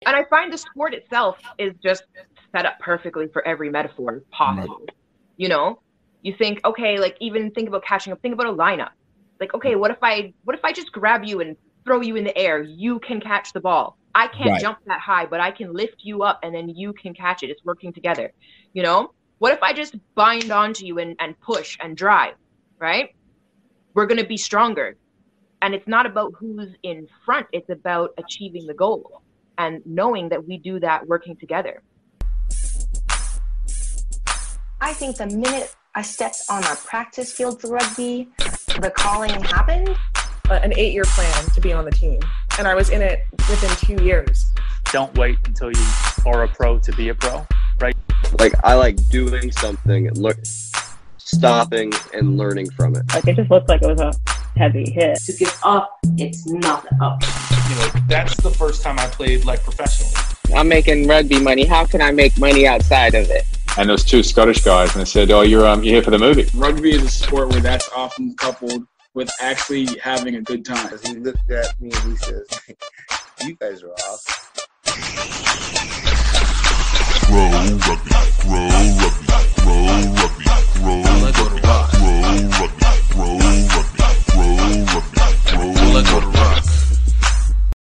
And I find the sport itself is just set up perfectly for every metaphor possible. Right. You know, you think, okay, like even think about catching up, think about a lineup. Like, okay, what if I just grab you and throw you in the air? You can catch the ball. I can't jump that high, but I can lift you up and then you can catch it. It's working together. You know, what if I just bind onto you and push and drive, right? We're going to be stronger. And it's not about who's in front. It's about achieving the goal and knowing that we do that working together. I think the minute I stepped on our practice field for rugby, the calling happened. An 8-year plan to be on the team. And I was in it within 2 years. Don't wait until you are a pro to be a pro, right? Like, I like doing something, stopping and learning from it. Like, it just looked like it was a heavy hit. To give up, it's not up. You know, that's the first time I played like professionally. I'm making rugby money. How can I make money outside of it? And there was 2 Scottish guys, and they said, "Oh, you're here for the movie." Rugby is a sport where that's often coupled with actually having a good time. He looked at me and he says, "You guys are awesome." Grow rugby, grow rugby, grow rugby, grow rugby, grow rugby, grow rugby, grow rugby, grow rugby.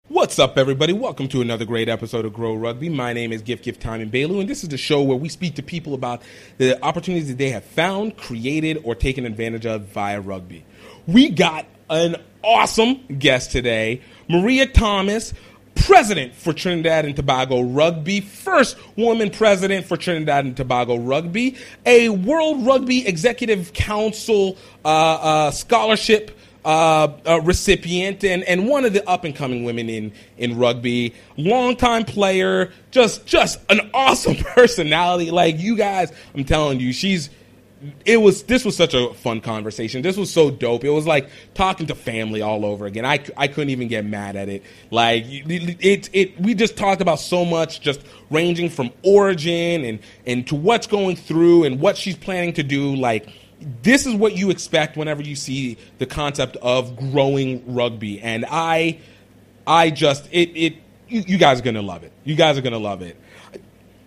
What's up, everybody? Welcome to another great episode of Grow Rugby. My name is GiftTime in Bailu, and this is the show where we speak to people about the opportunities that they have found, created, or taken advantage of via rugby. We got an awesome guest today, Maria Thomas, president for Trinidad and Tobago Rugby, first woman president for Trinidad and Tobago Rugby, a World Rugby Executive Council scholarship recipient, and one of the up-and-coming women in rugby, longtime player, just an awesome personality. Like, you guys, I'm telling you, this was such a fun conversation. This was so dope. It was like talking to family all over again. I couldn't even get mad at it. Like, we just talked about so much, just ranging from origin and to what's going through and what she's planning to do. Like, this is what you expect whenever you see the concept of growing rugby. And you guys are going to love it. You guys are going to love it.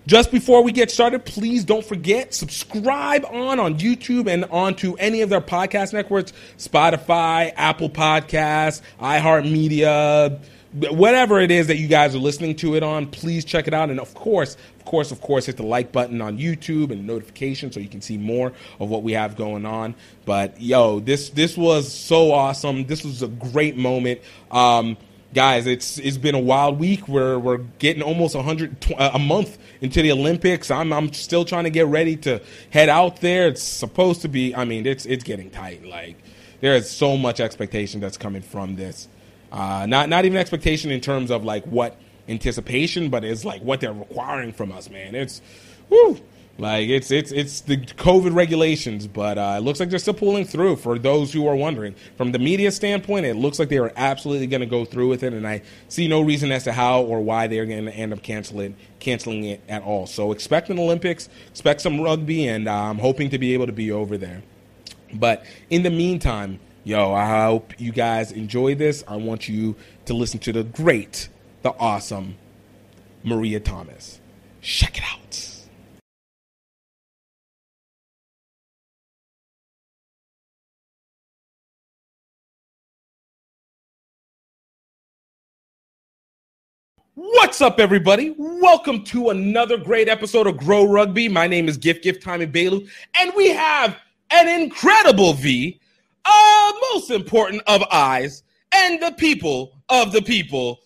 Just before we get started, please don't forget, subscribe on YouTube and onto any of their podcast networks, Spotify, Apple Podcasts, iHeartMedia, whatever it is that you guys are listening to it on. Please check it out. And of course, hit the like button on YouTube and notifications so you can see more of what we have going on. But yo, this was so awesome. This was a great moment. Guys, it's been a wild week. We're getting almost a month into the Olympics. I'm still trying to get ready to head out there. It's supposed to be, it's getting tight. Like, there is so much expectation that's coming from this. Not even expectation in terms of like what anticipation, but it's like what they're requiring from us, man. It's like it's the COVID regulations, but it looks like they're still pulling through. For those who are wondering, from the media standpoint, it looks like they are absolutely going to go through with it, and I see no reason as to how or why they're going to end up canceling it at all. So expect an Olympics, expect some rugby, and I'm hoping to be able to be over there. But in the meantime, I hope you guys enjoy this. I want you to listen to the great, the awesome Maria Thomas. Check it out. What's up, everybody? Welcome to another great episode of Grow Rugby. My name is GiftTime in Bailu, and we have an incredible V, most important of eyes, and the people of the people,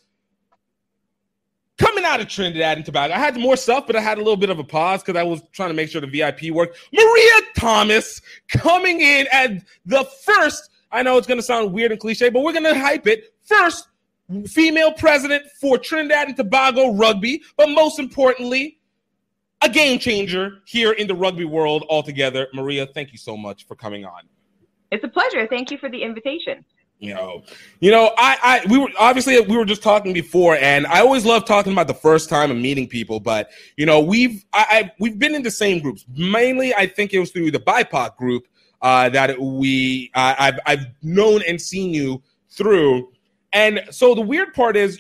coming out of Trinidad and Tobago. I had more stuff, but I had a little bit of a pause because I was trying to make sure the VIP worked. Maria Thomas coming in as the first, I know it's going to sound weird and cliche, but we're going to hype it, first female president for Trinidad and Tobago Rugby, but most importantly, a game changer here in the rugby world altogether. Maria, thank you so much for coming on. It's a pleasure. Thank you for the invitation. We were just talking before, and I always love talking about the first time of meeting people. But we've been in the same groups. Mainly, I think it was through the BIPOC group that I've known and seen you through. And so the weird part is,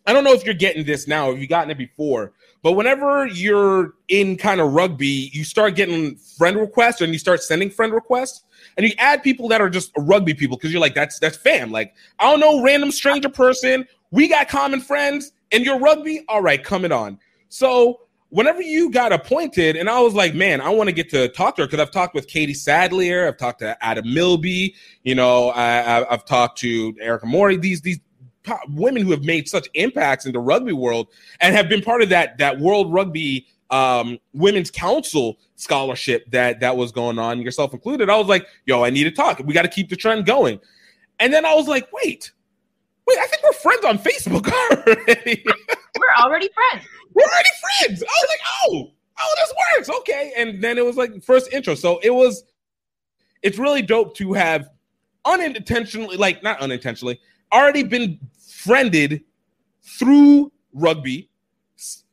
I don't know if you're getting this now, if you've gotten it before, but whenever you're in kind of rugby, you start getting friend requests and you start sending friend requests and you add people that are just rugby people because you're like, that's fam. Like, I don't know, random stranger person. We got common friends and you're rugby. All right, coming on. So whenever you got appointed, and I was like, man, I want to get to talk to her because I've talked with Katie Sadlier. I've talked to Adam Milby. You know, I've talked to Erica Mori. These women who have made such impacts in the rugby world and have been part of that World Rugby Women's Council scholarship that was going on, yourself included. I was like, yo, I need to talk. We got to keep the trend going. And then I was like, wait, I think we're friends on Facebook already. We're already friends. We're already friends. I was like, oh, this works. Okay. And then it was like first intro. So it's really dope to have not unintentionally, already been friended through rugby,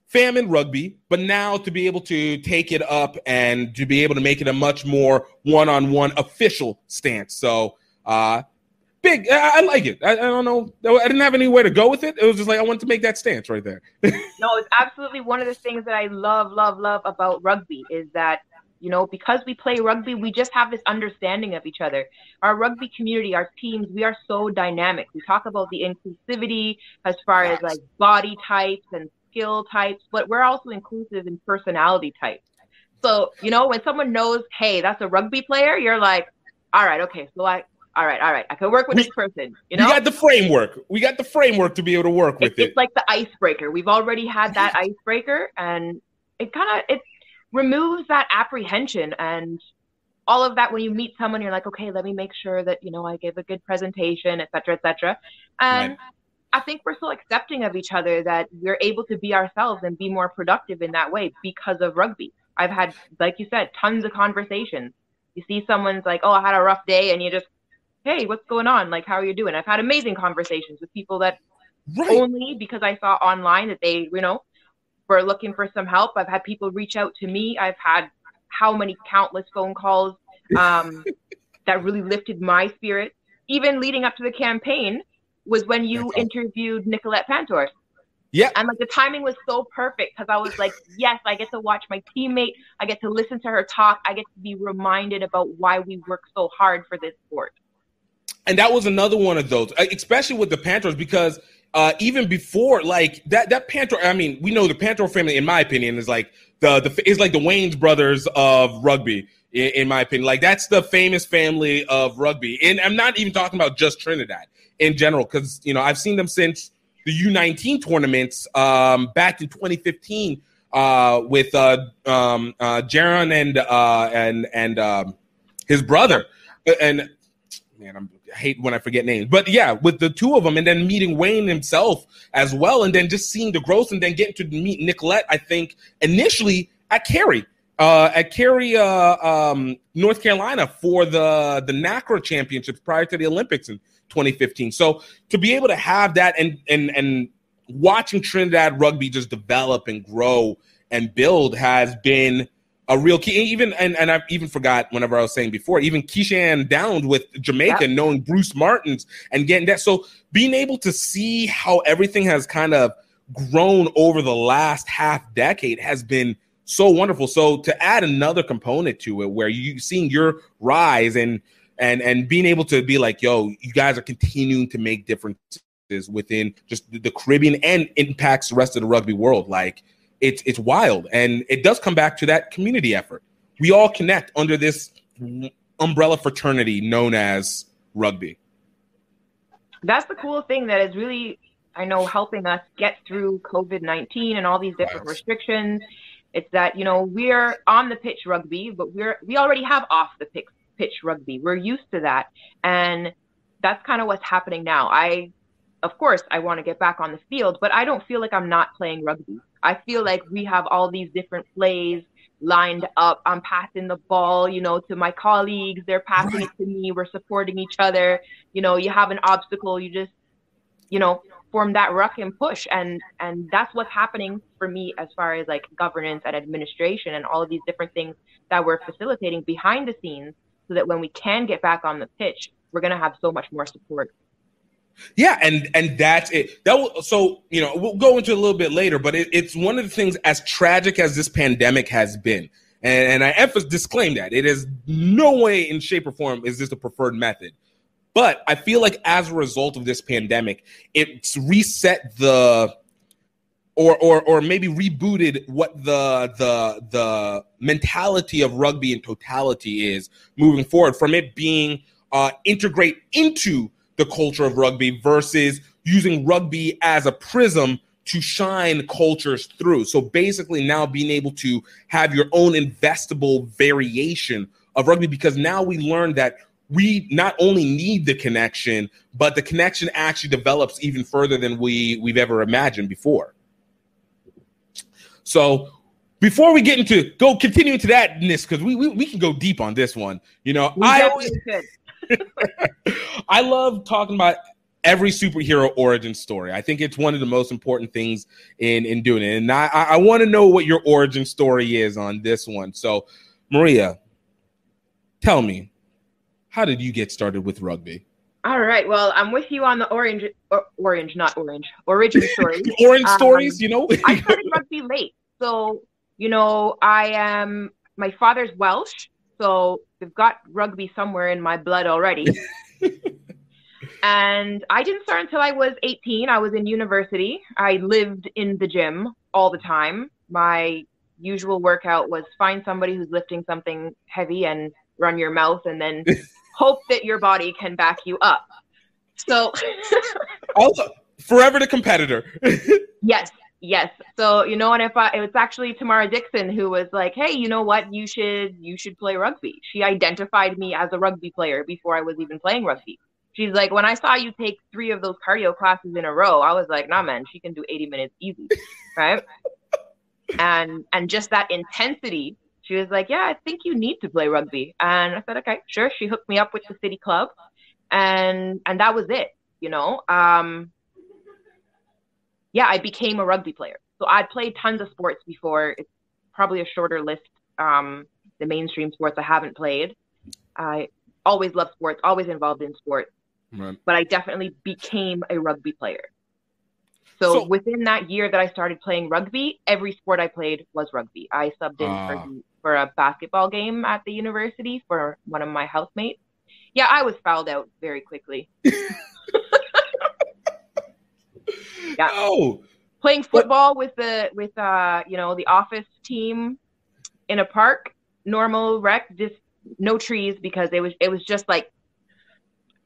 fam in rugby, but now to be able to take it up and to be able to make it a much more one-on-one official stance. So big, I like it. I don't know. I didn't have anywhere to go with it. It was just like I wanted to make that stance right there. No, it's absolutely one of the things that I love about rugby is that, you know, because we play rugby, we just have this understanding of each other. Our rugby community, our teams, we are so dynamic. We talk about the inclusivity as far as like body types and skill types, but we're also inclusive in personality types. So, you know, when someone knows, hey, that's a rugby player, you're like, all right, okay, so all right, I can work with this person. You know, we got the framework. We got the framework to be able to work with it. It's like the icebreaker. We've already had that icebreaker, and it removes that apprehension and all of that. When you meet someone, you're like, okay, let me make sure that, you know, I give a good presentation, et cetera, et cetera. And right. I think we're so accepting of each other that we're able to be ourselves and be more productive in that way because of rugby. I've had, like you said, tons of conversations. You see someone's like, oh, I had a rough day, and you just, hey, what's going on? Like, how are you doing? I've had amazing conversations with people that only because I saw online that they, you know, were looking for some help. I've had people reach out to me. I've had countless phone calls that really lifted my spirit. Even leading up to the campaign was when you interviewed Nicolette Pantor. Yeah. And like the timing was so perfect because I was like, yes, I get to watch my teammate. I get to listen to her talk. I get to be reminded about why we work so hard for this sport. And that was another one of those, especially with the Panthers, because even before, like that Panther, I mean, we know the Panther family, in my opinion, is like is like the Wayans brothers of rugby, in my opinion. Like that's the famous family of rugby, and I'm not even talking about just Trinidad in general, because you know I've seen them since the U19 tournaments back in 2015 with Jaron and his brother, and man, I hate when I forget names, but yeah, with the two of them, and then meeting Wayne himself as well, and then just seeing the growth, and then getting to meet Nicolette, I think initially at Cary, North Carolina for the NACRA championships prior to the Olympics in 2015. So to be able to have that and watching Trinidad rugby just develop and grow and build has been a real key. Even and I even forgot whenever I was saying before, even Keishan Downs with Jamaica, knowing Bruce Martins and getting that. So being able to see how everything has kind of grown over the last half decade has been so wonderful. So to add another component to it where you seeing your rise and being able to be like, yo, you guys are continuing to make differences within just the Caribbean and impacts the rest of the rugby world. Like, it's wild, and it does come back to that community effort. We all connect under this umbrella fraternity known as rugby. That's the cool thing that is really, I know, helping us get through COVID-19 and all these different restrictions. It's that, you know, we're on the pitch rugby, but we already have off the pitch rugby. We're used to that, and that's kind of what's happening now. Of course, I want to get back on the field, but I don't feel like I'm not playing rugby. I feel like we have all these different plays lined up. I'm passing the ball, you know, to my colleagues. They're passing it to me. We're supporting each other. You know, you have an obstacle, you just, you know, form that ruck and push. And that's what's happening for me as far as like governance and administration and all of these different things that we're facilitating behind the scenes so that when we can get back on the pitch, we're going to have so much more support. Yeah, and that's it. So we'll go into it a little bit later, but it's one of the things, as tragic as this pandemic has been, and I disclaim that it is no way in shape or form is this the preferred method. But I feel like as a result of this pandemic, it's reset or maybe rebooted what the mentality of rugby in totality is moving forward, from it being integrate into the culture of rugby versus using rugby as a prism to shine cultures through. So basically now being able to have your own investable variation of rugby, because now we learned that we not only need the connection, but the connection actually develops even further than we've ever imagined before. So before we get continue into thatness, because we can go deep on this one. I love talking about every superhero origin story. I think it's one of the most important things in doing it. And I want to know what your origin story is on this one. So, Maria, tell me, how did you get started with rugby? All right. Well, I'm with you on the origin story. Orange stories, I started rugby late. So, my father's Welsh, so they've got rugby somewhere in my blood already. And I didn't start until I was 18. I was in university. I lived in the gym all the time. My usual workout was find somebody who's lifting something heavy and run your mouth and then hope that your body can back you up. So also forever the competitor. Yes. So, and it was actually Tamara Dixon who was like, hey, you know what? You should play rugby. She identified me as a rugby player before I was even playing rugby. She's like, when I saw you take 3 of those cardio classes in a row, I was like, nah, man, she can do 80 minutes easy. Right. And just that intensity, she was like, yeah, I think you need to play rugby. And I said, okay, sure. She hooked me up with the city club and that was it, I became a rugby player. So I'd played tons of sports before. It's probably a shorter list. The mainstream sports I haven't played. I always loved sports, always involved in sports. Right. But I definitely became a rugby player. So within that year that I started playing rugby, every sport I played was rugby. I subbed in for a basketball game at the university for one of my housemates. Yeah, I was fouled out very quickly. Yeah. Oh. Playing football with the office team in a park, normal rec, just no trees, because it was just like,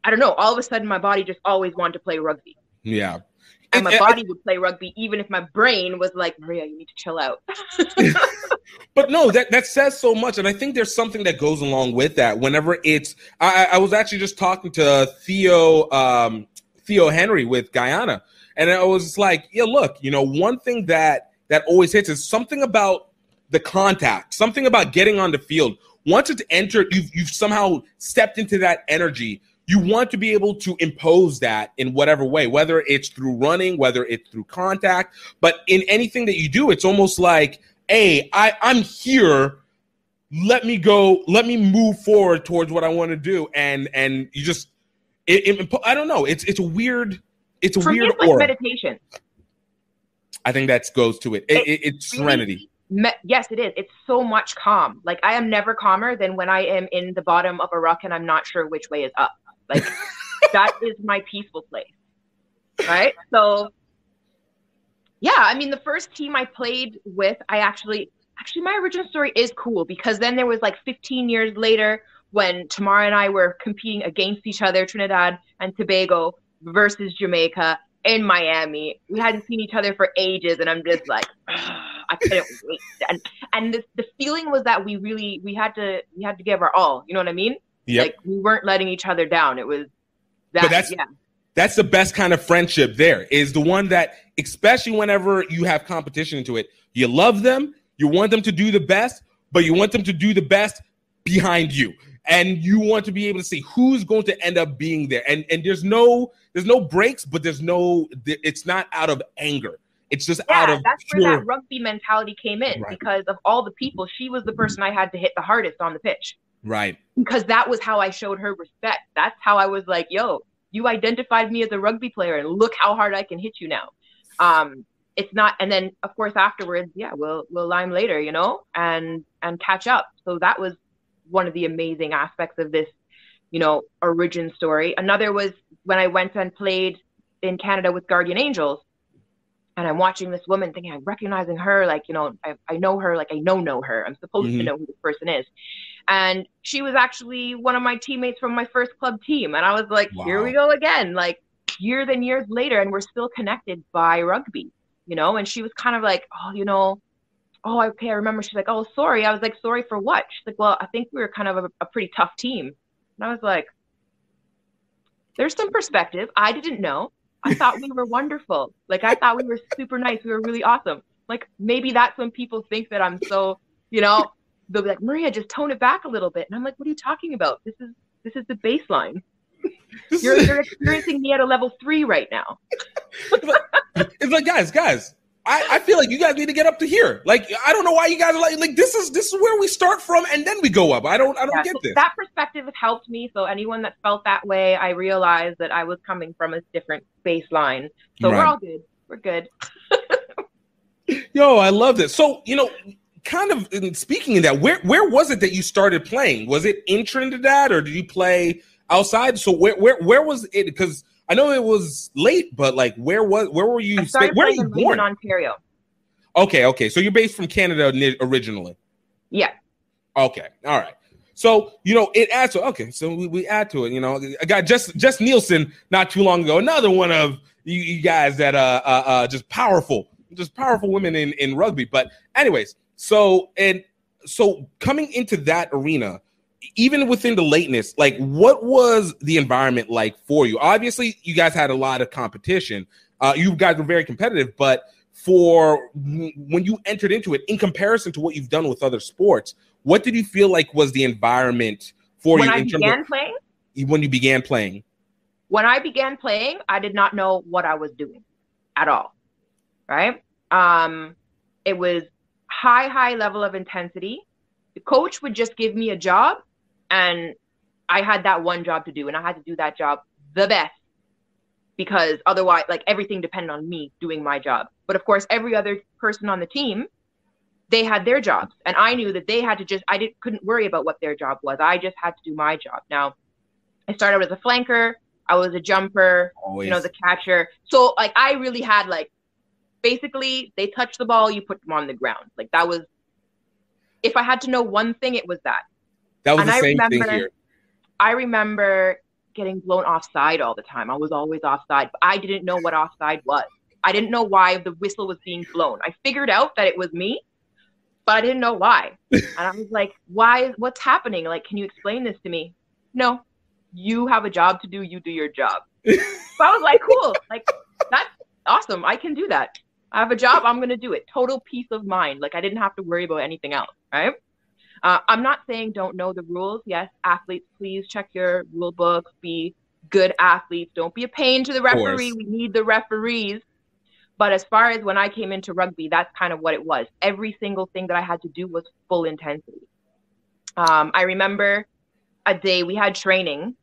I don't know, all of a sudden my body just always wanted to play rugby. Yeah. And my body would play rugby even if my brain was like, Maria, you need to chill out. But no, that says so much. And I think there's something that goes along with that. Whenever I was actually just talking to Theo Henry with Guyana. And I was like, yeah, look, one thing that always hits is something about the contact, something about getting on the field. Once it's entered, you've somehow stepped into that energy. You want to be able to impose that in whatever way, whether it's through running, whether it's through contact. But in anything that you do, it's almost like, hey, I'm here. Let me go. Let me move forward towards what I want to do. And you just, I don't know. It's a weird. It's a weird like meditation. I think that goes to it. It's serenity. Yes, it is. It's so much calm. Like, I am never calmer than when I am in the bottom of a ruck and I'm not sure which way is up. Like, that is my peaceful place. Right? So, yeah, I mean, the first team I played with, actually, my original story is cool, because then there was like 15 years later when Tamara and I were competing against each other, Trinidad and Tobago versus Jamaica in Miami. We hadn't seen each other for ages, and I'm just like, I couldn't wait. And the feeling was that we had to give our all. You know what I mean? Yep. Like, we weren't letting each other down. It was that. But that's the best kind of friendship. There is the one that, especially whenever you have competition into it, you love them, you want them to do the best, but you want them to do the best behind you. And you want to be able to see who's going to end up being there. And there's no breaks, but it's not out of anger. It's just out of that's where that rugby mentality came in, right? Because of all the people, she was the person I had to hit the hardest on the pitch. Right. Because that was how I showed her respect. That's how I was like, yo, you identified me as a rugby player and look how hard I can hit you now. It's not, and then of course afterwards, yeah, we'll lime later, you know, and catch up. So that was one of the amazing aspects of this, you know, origin story. Another was when I went and played in Canada with Guardian Angels, and I'm watching this woman thinking, I'm recognizing her, like, you know, I know her, like I know her. I'm supposed to know who this person is. And she was actually one of my teammates from my first club team. And I was like, here we go again, like years and years later, and we're still connected by rugby, you know? And she was kind of like, oh, you know, oh, okay, I remember. She's like, oh, sorry. I was like, sorry for what? She's like, well, I think we were kind of a pretty tough team. And I was like, there's some perspective. I didn't know. I thought we were wonderful. Like, I thought we were super nice. We were really awesome. Like, maybe that's when people think that I'm so, you know, they'll be like, Maria, just tone it back a little bit. And I'm like, what are you talking about? This is the baseline. You're experiencing me at a level 3 right now. It's like, guys, I feel like you guys need to get up to here. Like, I don't know why you guys are like this is where we start from and then we go up. I don't get this. That perspective has helped me. So anyone that felt that way, I realized that I was coming from a different baseline. So We're all good. We're good. Yo, I love this. So, you know, kind of speaking of that, where was it that you started playing? Was it in Trinidad or did you play outside? So where was it? Because I know it was late, but like, where were you? Where are you born? In Ontario. Okay. So you're based from Canada originally. Yeah. Okay. All right. So, you know, it adds to, okay. So we add to it, you know, I got Jess Nielsen not too long ago, another one of you guys that, just powerful women in rugby. But anyways, so coming into that arena, even within the lateness, like what was the environment like for you? Obviously, you guys had a lot of competition. You guys were very competitive, but for when you entered into it, in comparison to what you've done with other sports, what did you feel like was the environment for you? When you began playing? When I began playing, I did not know what I was doing at all, right? It was high level of intensity. The coach would just give me a job, and I had that one job to do, and I had to do that job the best because otherwise, like, everything depended on me doing my job. But of course, every other person on the team, they had their jobs, and I knew that they had to couldn't worry about what their job was. I just had to do my job. Now, I started out as a flanker. I was a jumper, always. You know, the catcher. So, like, I really had, like, basically, they touch the ball, you put them on the ground. Like, that was, if I had to know one thing, it was that. That was the same thing here. I remember getting blown offside all the time. I was always offside, but I didn't know what offside was. I didn't know why the whistle was being blown. I figured out that it was me, but I didn't know why. And I was like, what's happening? Like, can you explain this to me? No, you have a job to do. You do your job. So I was like, cool. Like, that's awesome. I can do that. I have a job. I'm going to do it. Total peace of mind. Like, I didn't have to worry about anything else. Right. I'm not saying don't know the rules. Yes, athletes, please check your rule books. Be good athletes. Don't be a pain to the referee. We need the referees. But as far as when I came into rugby, that's kind of what it was. Every single thing that I had to do was full intensity. I remember a day we had training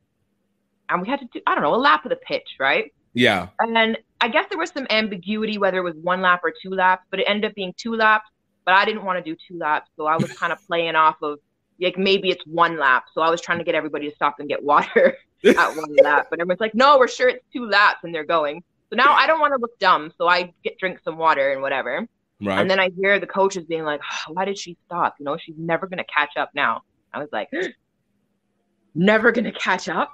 and we had to do, I don't know, a lap of the pitch, right? Yeah. And then I guess there was some ambiguity whether it was 1 lap or 2 laps, but it ended up being 2 laps. But I didn't want to do 2 laps. So I was kind of playing off of, like, maybe it's 1 lap. So I was trying to get everybody to stop and get water at 1 lap. But everyone's like, no, we're sure it's 2 laps. And they're going. So now I don't want to look dumb. So I drink some water and whatever. Right. And then I hear the coaches being like, oh, why did she stop? You know, she's never going to catch up now. I was like, never going to catch up?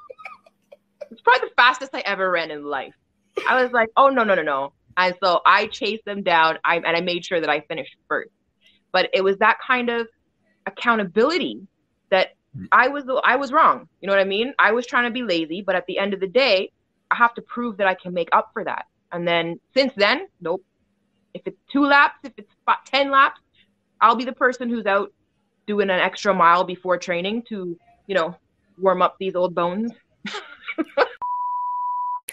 It's probably the fastest I ever ran in life. I was like, oh, no. And so I chased them down and I made sure that I finished first. But it was that kind of accountability that I was wrong. You know what I mean? I was trying to be lazy, but at the end of the day, I have to prove that I can make up for that. And then since then, nope. If it's 2 laps, if it's 10 laps, I'll be the person who's out doing an extra mile before training to, you know, warm up these old bones.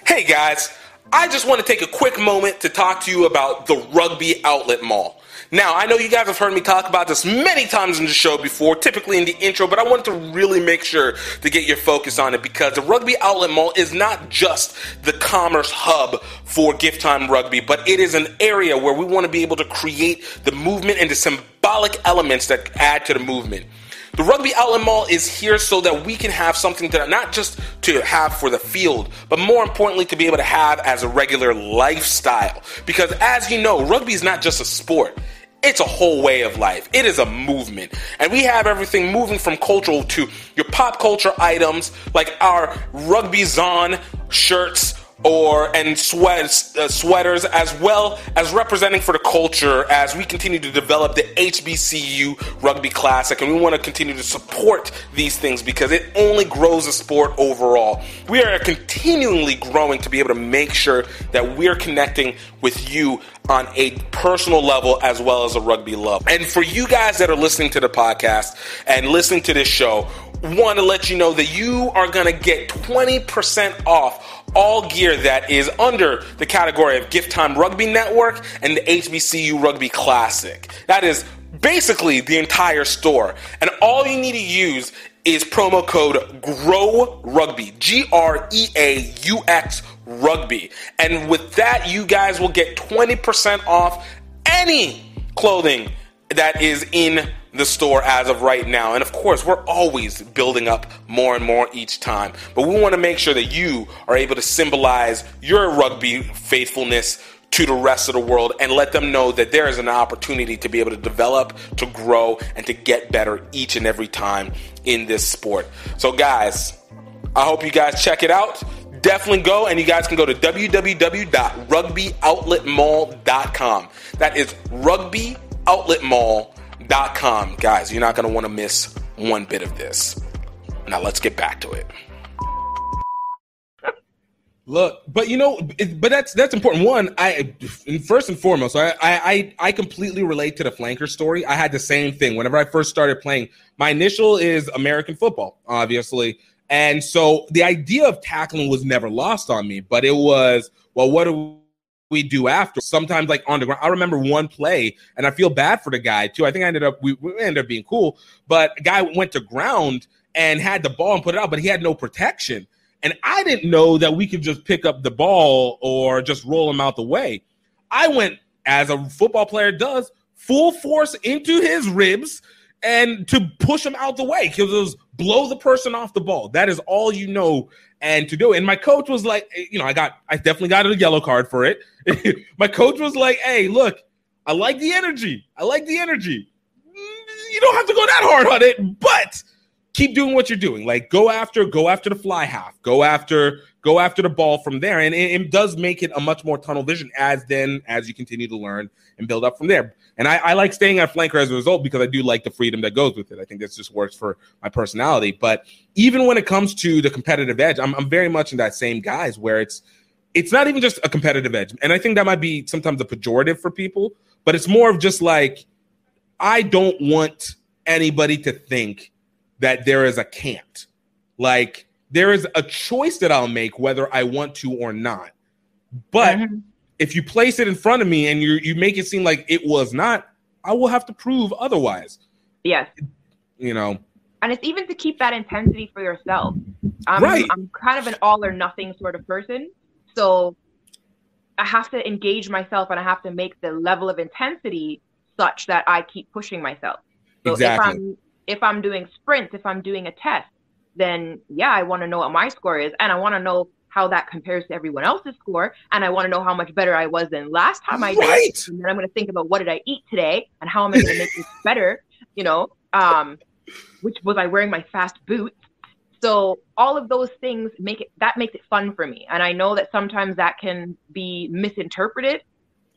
Hey guys, I just want to take a quick moment to talk to you about the Rugby Outlet Mall. Now, I know you guys have heard me talk about this many times in the show before, typically in the intro, but I wanted to really make sure to get your focus on it because the Rugby Outlet Mall is not just the commerce hub for GiftTime Rugby, but it is an area where we want to be able to create the movement and the symbolic elements that add to the movement. The Rugby Outlet Mall is here so that we can have something that not just to have for the field, but more importantly to be able to have as a regular lifestyle. Because as you know, rugby is not just a sport. It's a whole way of life. It is a movement. And we have everything moving from cultural to your pop culture items like our Rugby Zon shirts and sweaters, as well as representing for the culture as we continue to develop the HBCU Rugby Classic. And we want to continue to support these things because it only grows the sport overall. We are continually growing to be able to make sure that we're connecting with you on a personal level as well as a rugby love. And for you guys that are listening to the podcast and listening to this show, want to let you know that you are going to get 20% off all gear that is under the category of GiftTime Rugby Network and the HBCU Rugby Classic. That is basically the entire store. And all you need to use is promo code GREAUX, GREAUX Rugby. And with that, you guys will get 20% off any clothing that is in the store as of right now. And of course, we're always building up more and more each time. But we want to make sure that you are able to symbolize your rugby faithfulness to the rest of the world and let them know that there is an opportunity to be able to develop, to grow, and to get better each and every time in this sport. So guys, I hope you guys check it out. Definitely go, and you guys can go to www.rugbyoutletmall.com. That is rugbyoutletmall.com. Guys, you're not going to want to miss one bit of this. Now let's get back to it. Look, but that's important. One, first and foremost, I completely relate to the flanker story. I had the same thing whenever I first started playing. My initial is American football, obviously, and so the idea of tackling was never lost on me. But it was, well, what do we do after? Sometimes like on the ground. I remember one play, and I feel bad for the guy too. I think we ended up being cool, but a guy went to ground and had the ball and put it out, but he had no protection. And I didn't know that we could just pick up the ball or just roll him out the way. I went, as a football player does, full force into his ribs and to push him out the way, because it was blow the person off the ball. That is all you know and to do. And my coach was like, I definitely got a yellow card for it. My coach was like, hey, look, I like the energy. You don't have to go that hard on it, but keep doing what you're doing. Like go after the fly half, go after the ball from there. And it does make it a much more tunnel vision as you continue to learn and build up from there. And I like staying at flanker as a result because I do like the freedom that goes with it. I think this just works for my personality. But even when it comes to the competitive edge, I'm very much in that same guise where it's not even just a competitive edge. And I think that might be sometimes a pejorative for people, but it's more of just like, I don't want anybody to think that there is a can't. Like, there is a choice that I'll make whether I want to or not. But if you place it in front of me and you make it seem like it was not, I will have to prove otherwise. Yes. And it's even to keep that intensity for yourself. Right. I'm kind of an all or nothing sort of person. So I have to engage myself and I have to make the level of intensity such that I keep pushing myself. So exactly. If I'm doing sprints, if I'm doing a test, then yeah, I want to know what my score is. And I want to know how that compares to everyone else's score. And I want to know how much better I was than last time I did. Right. And then I'm going to think about what did I eat today and how am I going to make this better, which was I wearing my fast boots. So all of those things makes it fun for me. And I know that sometimes that can be misinterpreted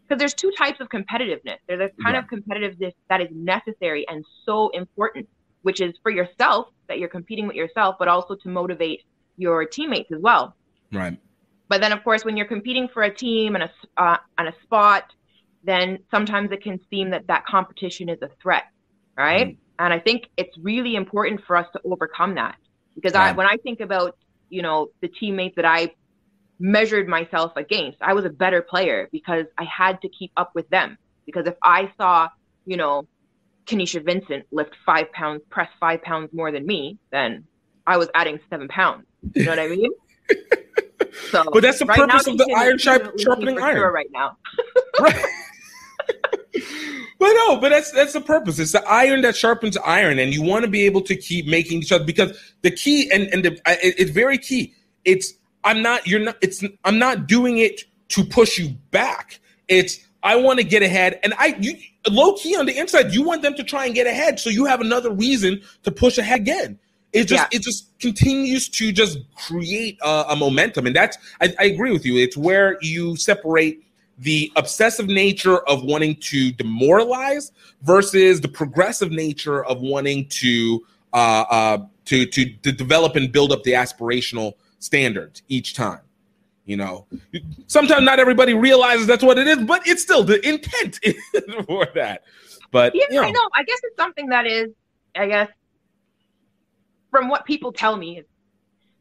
because there's two types of competitiveness. There's a kind of competitiveness that is necessary and so important, which is for yourself, that you're competing with yourself, but also to motivate your teammates as well. Right. But then, of course, when you're competing for a team and a spot, then sometimes it can seem that competition is a threat, right? And I think it's really important for us to overcome that. Because when I think about, the teammates that I measured myself against. I was a better player because I had to keep up with them. Because if I saw, you know, Kenesha Vincent lift 5 pounds, press 5 pounds more than me, then I was adding 7 pounds. You know what I mean? So, but that's the purpose of the iron sharpening iron. Sure right now. Right. But that's the purpose. It's the iron that sharpens iron, and you want to be able to keep making each other, because the key it's very key. I'm not doing it to push you back. I want to get ahead, and you low key on the inside, you want them to try and get ahead, so you have another reason to push ahead again. It just continues to just create a momentum, and that's I agree with you. It's where you separate the obsessive nature of wanting to demoralize versus the progressive nature of wanting to develop and build up the aspirational standards each time. You know, sometimes not everybody realizes that's what it is, but it's still the intent for that. But yeah, you know. I know. I guess it's something that is, I guess, from what people tell me, it's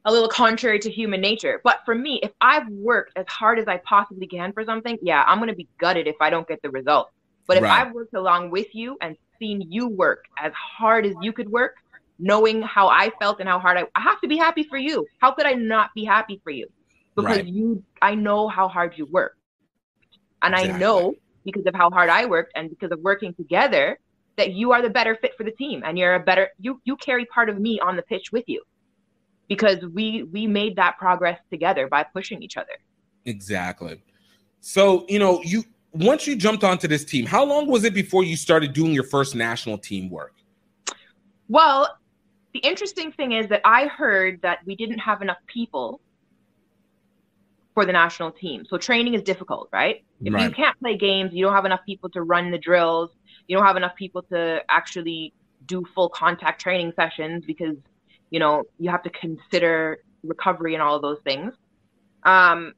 a little contrary to human nature. But for me, if I've worked as hard as I possibly can for something, yeah, I'm going to be gutted if I don't get the result. But if I've worked along with you and seen you work as hard as you could work, knowing how I felt and how hard I have to be happy for you. How could I not be happy for you? Because I know how hard you work. And I know because of how hard I worked and because of working together that you are the better fit for the team, and you carry part of me on the pitch with you, because we made that progress together by pushing each other. Exactly. So, you know, once you jumped onto this team, how long was it before you started doing your first national team work? Well, the interesting thing is that I heard that we didn't have enough people for the national team. So training is difficult, right? If you can't play games, you don't have enough people to run the drills, you don't have enough people to actually do full contact training sessions, because, you know, you have to consider recovery and all of those things. And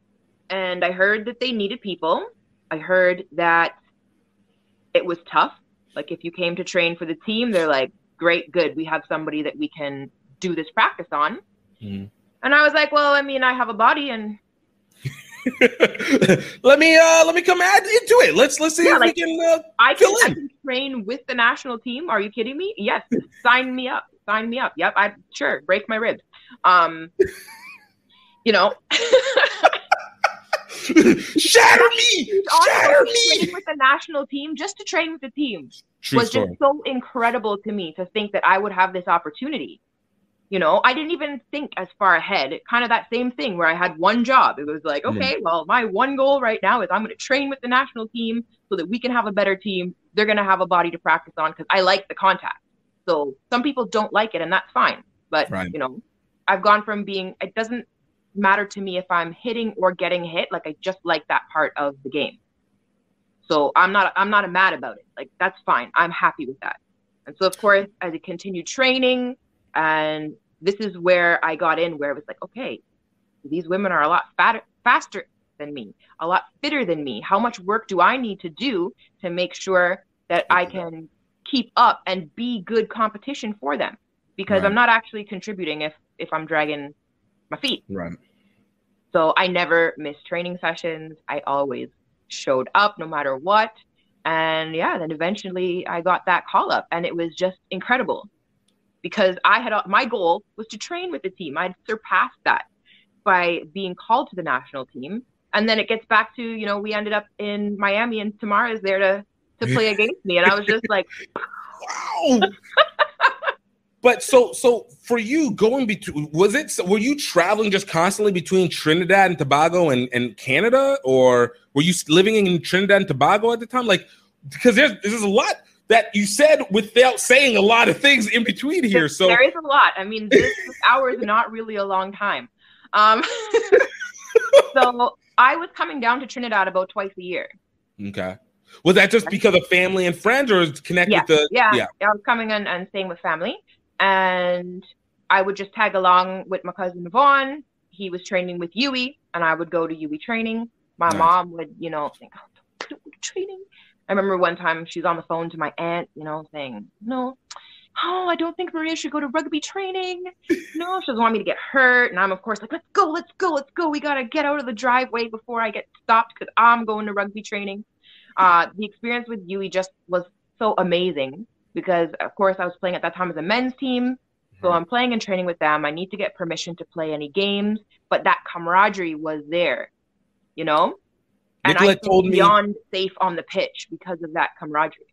I heard that they needed people. I heard that it was tough. Like, if you came to train for the team, they're like, great, good, we have somebody that we can do this practice on. And I was like, well, I mean, I have a body, and let me come add into it. Let's see if we can I can train with the national team. Are you kidding me? Yes. Sign me up. Yep. Sure. Break my ribs. You know, shatter me with the national team, just to train with the team was just so incredible to me, to think that I would have this opportunity. You know, I didn't even think as far ahead. Kind of that same thing where I had one job. It was like, okay, well, my one goal right now is I'm going to train with the national team so that we can have a better team. They're going to have a body to practice on, because I like the contact. So some people don't like it, and that's fine. But, you know, I've gone from it doesn't matter to me if I'm hitting or getting hit. Like, I just like that part of the game. So I'm not mad about it. Like, that's fine. I'm happy with that. And so, of course, as I continued training, and this is where I got in, where it was like, okay, these women are a lot faster than me, a lot fitter than me. How much work do I need to do to make sure that I can keep up and be good competition for them? Because I'm not actually contributing if I'm dragging my feet. So I never missed training sessions. I always showed up no matter what. And yeah, then eventually I got that call up, and it was just incredible. Because my goal was to train with the team. I'd surpassed that by being called to the national team. And then it gets back to, you know, we ended up in Miami, and Tamara's there to play against me. And I was just like, wow. But so for you, were you traveling just constantly between Trinidad and Tobago and Canada? Or were you living in Trinidad and Tobago at the time? Like, because there's a lot that you said without saying a lot of things in between here. So there is a lot. I mean, this hour is not really a long time. So I was coming down to Trinidad about twice a year. Okay. Was that just because of family and friends, or connect with the? Yeah. I was coming and staying with family, and I would just tag along with my cousin Vaughn. He was training with Yui, and I would go to Yui training. My mom would, you know, think, oh, training. I remember one time she's on the phone to my aunt, you know, saying, no, oh, I don't think Maria should go to rugby training. No, she doesn't want me to get hurt. And I'm, of course, like, let's go. We got to get out of the driveway before I get stopped because I'm going to rugby training. The experience with Yui just was so amazing because, of course, I was playing at that time as a men's team. So I'm playing and training with them. I need to get permission to play any games, but that camaraderie was there, you know? And Nicolette I feel told me beyond safe on the pitch because of that camaraderie.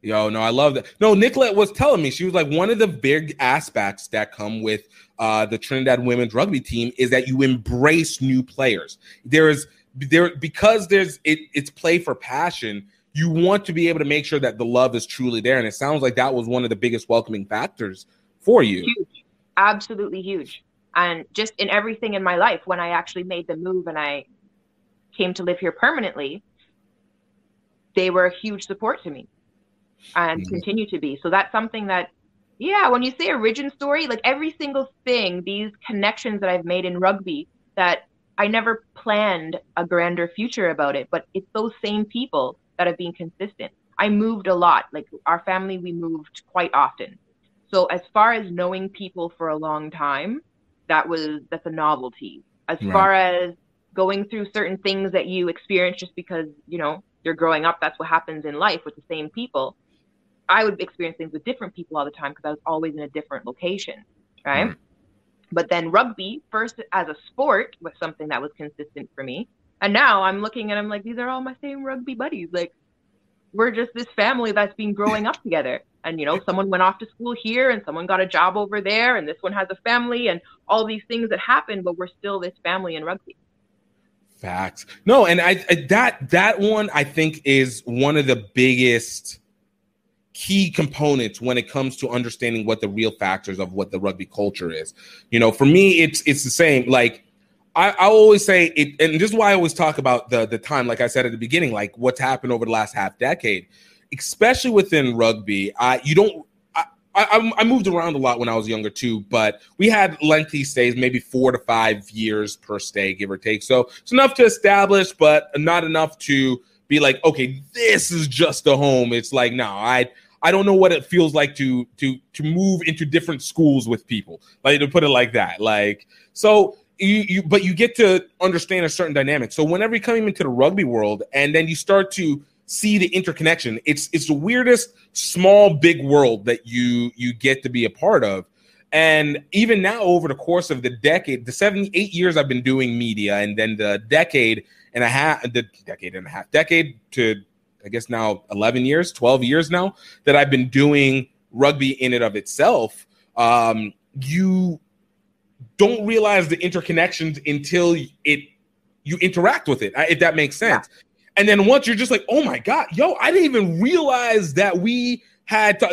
Yo, no, I love that. No, Nicolette was telling me, she was like, one of the big aspects that come with the Trinidad women's rugby team is that you embrace new players. Because it's play for passion. You want to be able to make sure that the love is truly there. And it sounds like that was one of the biggest welcoming factors for you. Huge, absolutely huge. And just in everything in my life, when I actually made the move and I came to live here permanently, they were a huge support to me and continue to be. So that's something that, yeah, when you say origin story, like every single thing, these connections that I've made in rugby, that I never planned a grander future about it, but it's those same people that have been consistent. I moved a lot. Like our family, we moved quite often. So as far as knowing people for a long time, that's a novelty. As far as going through certain things that you experience just because, you know, you're growing up, that's what happens in life with the same people. I would experience things with different people all the time because I was always in a different location, right? But then rugby, first as a sport, was something that was consistent for me. And now I'm looking and I'm like, these are all my same rugby buddies. Like, we're just this family that's been growing up together. And, you know, someone went off to school here and someone got a job over there and this one has a family and all these things that happen, but we're still this family in rugby. Facts. No, and that one I think is one of the biggest key components when it comes to understanding what the real factors of what the rugby culture is. You know, for me, it's the same. Like I always say it, and this is why I always talk about the time, like I said at the beginning, like what's happened over the last half decade, especially within rugby. I moved around a lot when I was younger too, but we had lengthy stays, maybe 4 to 5 years per stay, give or take. So it's enough to establish, but not enough to be like, okay, this is just a home. It's like, no, I don't know what it feels like to move into different schools with people, like to put it like that. Like, so but you get to understand a certain dynamic. So whenever you're coming into the rugby world and then you start to see the interconnection, it's the weirdest small big world that you get to be a part of. And even now, over the course of the 8 years I've been doing media, and then the decade to I guess now 11 years, 12 years now that I've been doing rugby in and of itself, you don't realize the interconnections until you interact with it, if that makes sense. Yeah. And then once you're just like, oh my God, yo, I didn't even realize that we had to,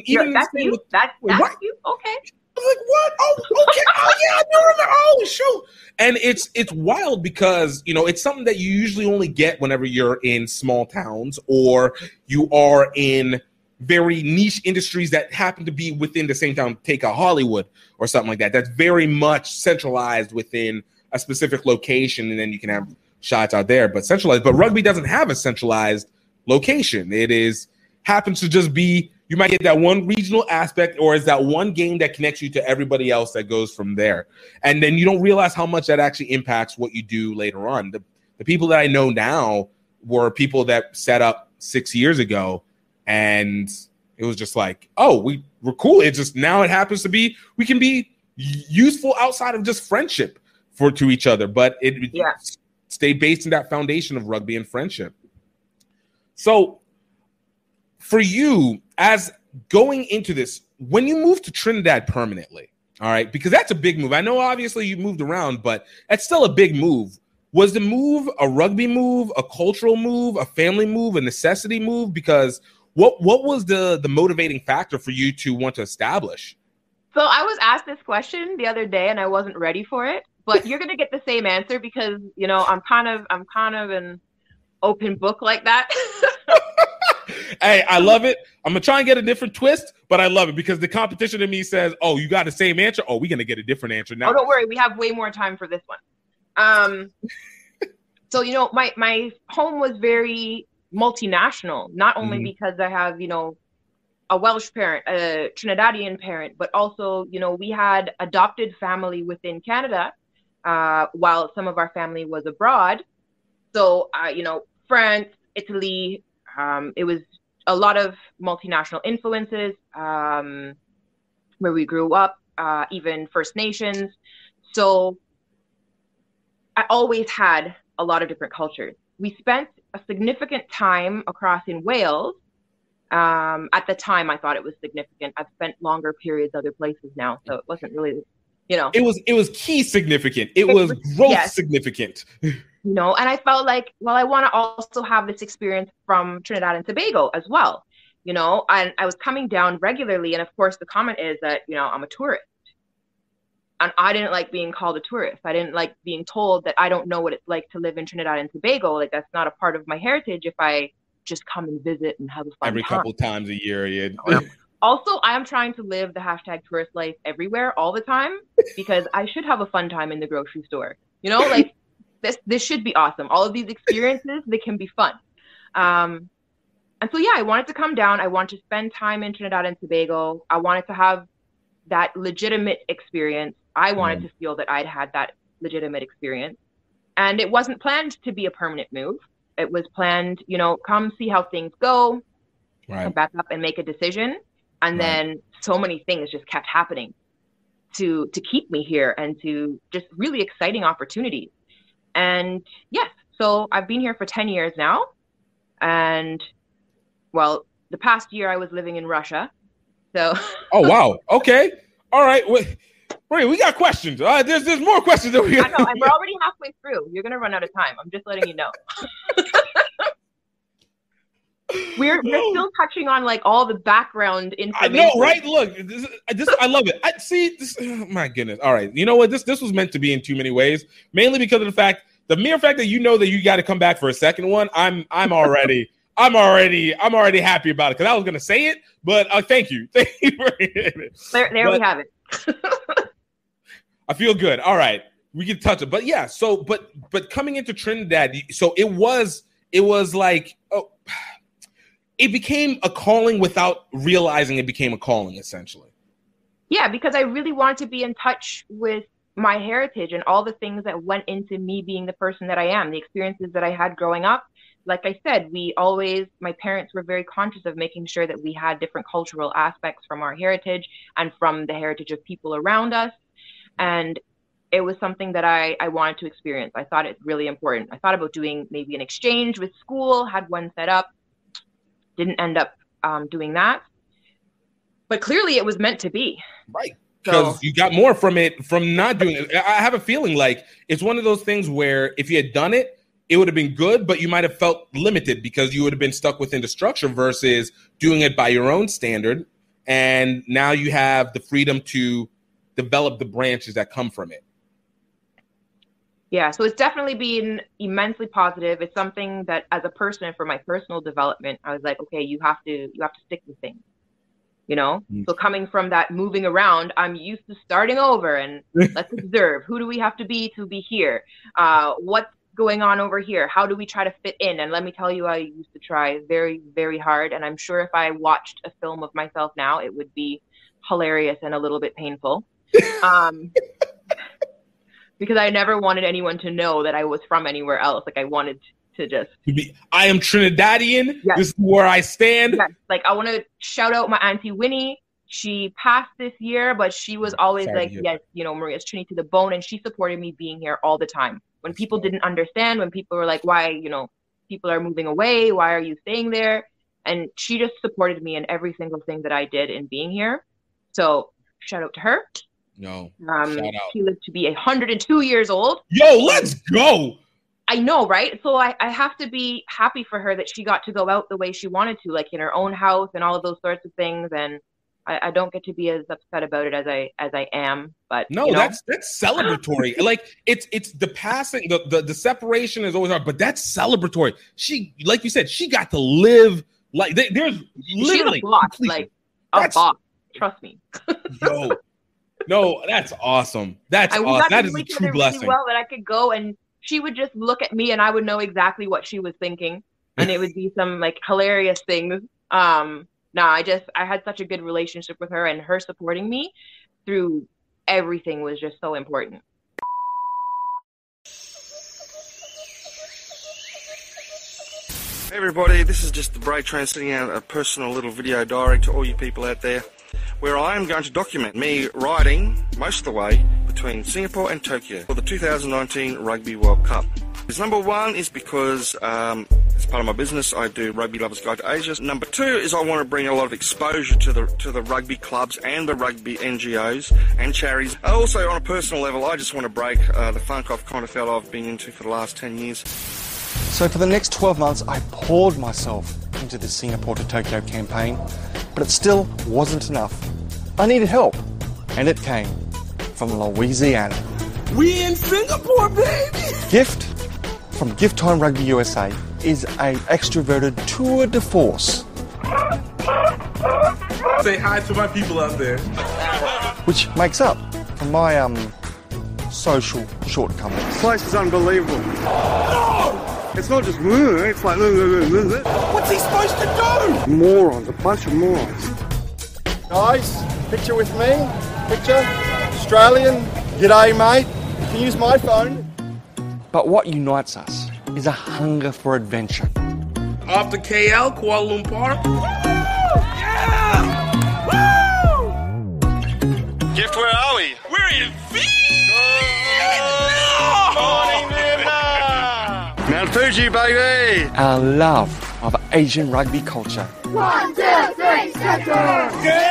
even that's you. That's you. Okay. I was like, what? Oh, okay. Oh yeah, I do remember. Oh shoot. And it's wild because, you know, it's something that you usually only get whenever you're in small towns or you are in very niche industries that happen to be within the same town. Take a Hollywood or something like that. That's very much centralized within a specific location, and then you can have shots out there, but centralized. But rugby doesn't have a centralized location. It happens to just be, you might get that one regional aspect, or is that one game that connects you to everybody else that goes from there. And then you don't realize how much that actually impacts what you do later on. The people that I know now were people that set up 6 years ago, and it was just like, oh, we're cool. It just, now it happens to be, we can be useful outside of just friendship to each other, but stay based in that foundation of rugby and friendship. So for you, as going into this, when you moved to Trinidad permanently, all right, because that's a big move. I know obviously you moved around, but that's still a big move. Was the move a rugby move, a cultural move, a family move, a necessity move? Because what was the motivating factor for you to want to establish? So I was asked this question the other day and I wasn't ready for it, but you're going to get the same answer because, you know, I'm kind of an open book like that. Hey, I love it. I'm going to try and get a different twist, but I love it because the competition in me says, oh, you got the same answer? Oh, we're going to get a different answer now. Oh, don't worry. We have way more time for this one. So, you know, my home was very multinational, not only because I have, you know, a Welsh parent, a Trinidadian parent, but also, you know, we had adopted family within Canada while some of our family was abroad. So, you know, France, Italy, it was a lot of multinational influences where we grew up, even First Nations. So I always had a lot of different cultures. We spent a significant time across in Wales. At the time, I thought it was significant. I've spent longer periods other places now, so it wasn't really, you know. It was key significant. It was growth significant. You know, and I felt like, well, I want to also have this experience from Trinidad and Tobago as well, you know. And I was coming down regularly, and of course, the comment is that, you know, I'm a tourist. And I didn't like being called a tourist. I didn't like being told that I don't know what it's like to live in Trinidad and Tobago. Like, that's not a part of my heritage if I just come and visit and have a fun every time. couple times a year. Yeah. Also, I am trying to live the hashtag tourist life everywhere all the time because I should have a fun time in the grocery store. You know, like this should be awesome. All of these experiences, they can be fun. And so, yeah, I wanted to come down. I wanted to spend time in Trinidad and Tobago. I wanted to have that legitimate experience. I wanted to feel that I'd had that legitimate experience. And it wasn't planned to be a permanent move. It was planned, you know, come see how things go, come back up and make a decision. And then so many things just kept happening to keep me here and to just really exciting opportunities. And yes, so I've been here for 10 years now. And well, the past year I was living in Russia. So oh, wow. Okay. All right. Wait, we got questions. There's more questions over here. I know, and we're already halfway through. You're gonna run out of time. I'm just letting you know. we're still touching on like all the background information. I know, right? Look, this I love it. Oh, my goodness. All right, you know what? This was meant to be in too many ways. Mainly because of the mere fact that you know that you got to come back for a second one. I'm already happy about it because I was gonna say it, but thank you. Thank you for it. There we have it. I feel good. All right, we can touch it, but yeah. So, but coming into Trinidad, so it was like, oh, it became a calling without realizing it became a calling, essentially. Yeah, because I really wanted to be in touch with my heritage and all the things that went into me being the person that I am, the experiences that I had growing up. Like I said, my parents were very conscious of making sure that we had different cultural aspects from our heritage and from the heritage of people around us. And it was something that I wanted to experience. I thought it's really important. I thought about doing maybe an exchange with school, had one set up, didn't end up doing that. But clearly it was meant to be. Right. Because you got more from it from not doing it. I have a feeling like it's one of those things where if you had done it, it would have been good, but you might have felt limited because you would have been stuck within the structure versus doing it by your own standard. And now you have the freedom to develop the branches that come from it. Yeah, so it's definitely been immensely positive. It's something that as a person for my personal development, I was like, okay, you have to stick with things, you know? So coming from that moving around, I'm used to starting over and let's observe. Who do we have to be here? What's going on over here? How do we try to fit in? And let me tell you, I used to try very, very hard. And I'm sure if I watched a film of myself now, it would be hilarious and a little bit painful. Because I never wanted anyone to know that I was from anywhere else. Like I wanted to just I am Trinidadian. Yes. This is where I stand. Yes. Like I want to shout out my Auntie Winnie. She passed this year, but she was always yes, you know, Maria's Trini to the bone. And she supported me being here all the time. When people didn't understand, when people were like, why, you know, people are moving away, why are you staying there? And she just supported me in every single thing that I did in being here. So shout out to her. No. Shout out. She lived to be 102 years old. Yo, let's go. I know, right? So I have to be happy for her that she got to go out the way she wanted to, like in her own house and all of those sorts of things. And I don't get to be as upset about it as I am. But no, you know. that's celebratory. Like it's the passing, the separation is always hard, but that's celebratory. She, like you said, she got to live like there's literally she's a boss, like a boss. Trust me. Yo. No, that's awesome. That is a true blessing. Really well, that I could go and she would just look at me and I would know exactly what she was thinking, and it would be some like hilarious things. I had such a good relationship with her, and her supporting me through everything was just so important. Hey everybody, this is just the break train sending out a personal little video diary to all you people out there, where I am going to document me riding most of the way between Singapore and Tokyo for the 2019 Rugby World Cup. Number one is because as part of my business I do Rugby Lovers Guide to Asia. Number two is I want to bring a lot of exposure to the rugby clubs and the rugby NGOs and charities. Also on a personal level, I just want to break the funk I've kind of felt I've been into for the last 10 years. So for the next 12 months, I poured myself into the Singapore to Tokyo campaign, but it still wasn't enough. I needed help, and it came from Louisiana. We in Singapore, baby! Gift from GiftTime Rugby USA is a extroverted tour de force. Say hi to my people out there. Which makes up for my social shortcomings. This place is unbelievable. No! It's not just it's like what's he supposed to do? Morons, a bunch of morons. Guys, picture with me. Picture. Australian. G'day, mate. You can use my phone. But what unites us is a hunger for adventure. Off to KL, Kuala Lumpur. Woo! Gift, where are we? We're in Mount Fuji, baby! Our love of Asian rugby culture. 1, 2, 3, Central! Yeah!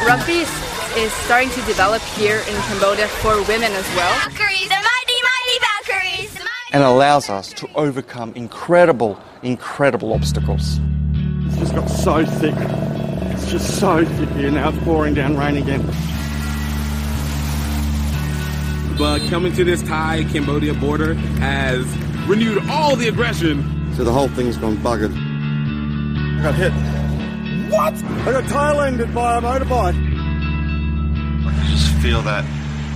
Rugby is starting to develop here in Cambodia for women as well. Valkyries, the mighty, mighty Valkyries! And allows us to overcome incredible obstacles. It's just got so thick. It's just so thick here. Now it's pouring down rain again. But coming to this Thai-Cambodia border has renewed all the aggression. So the whole thing's gone buggered. I got hit. What? I got tail-ended by a motorbike. I can just feel that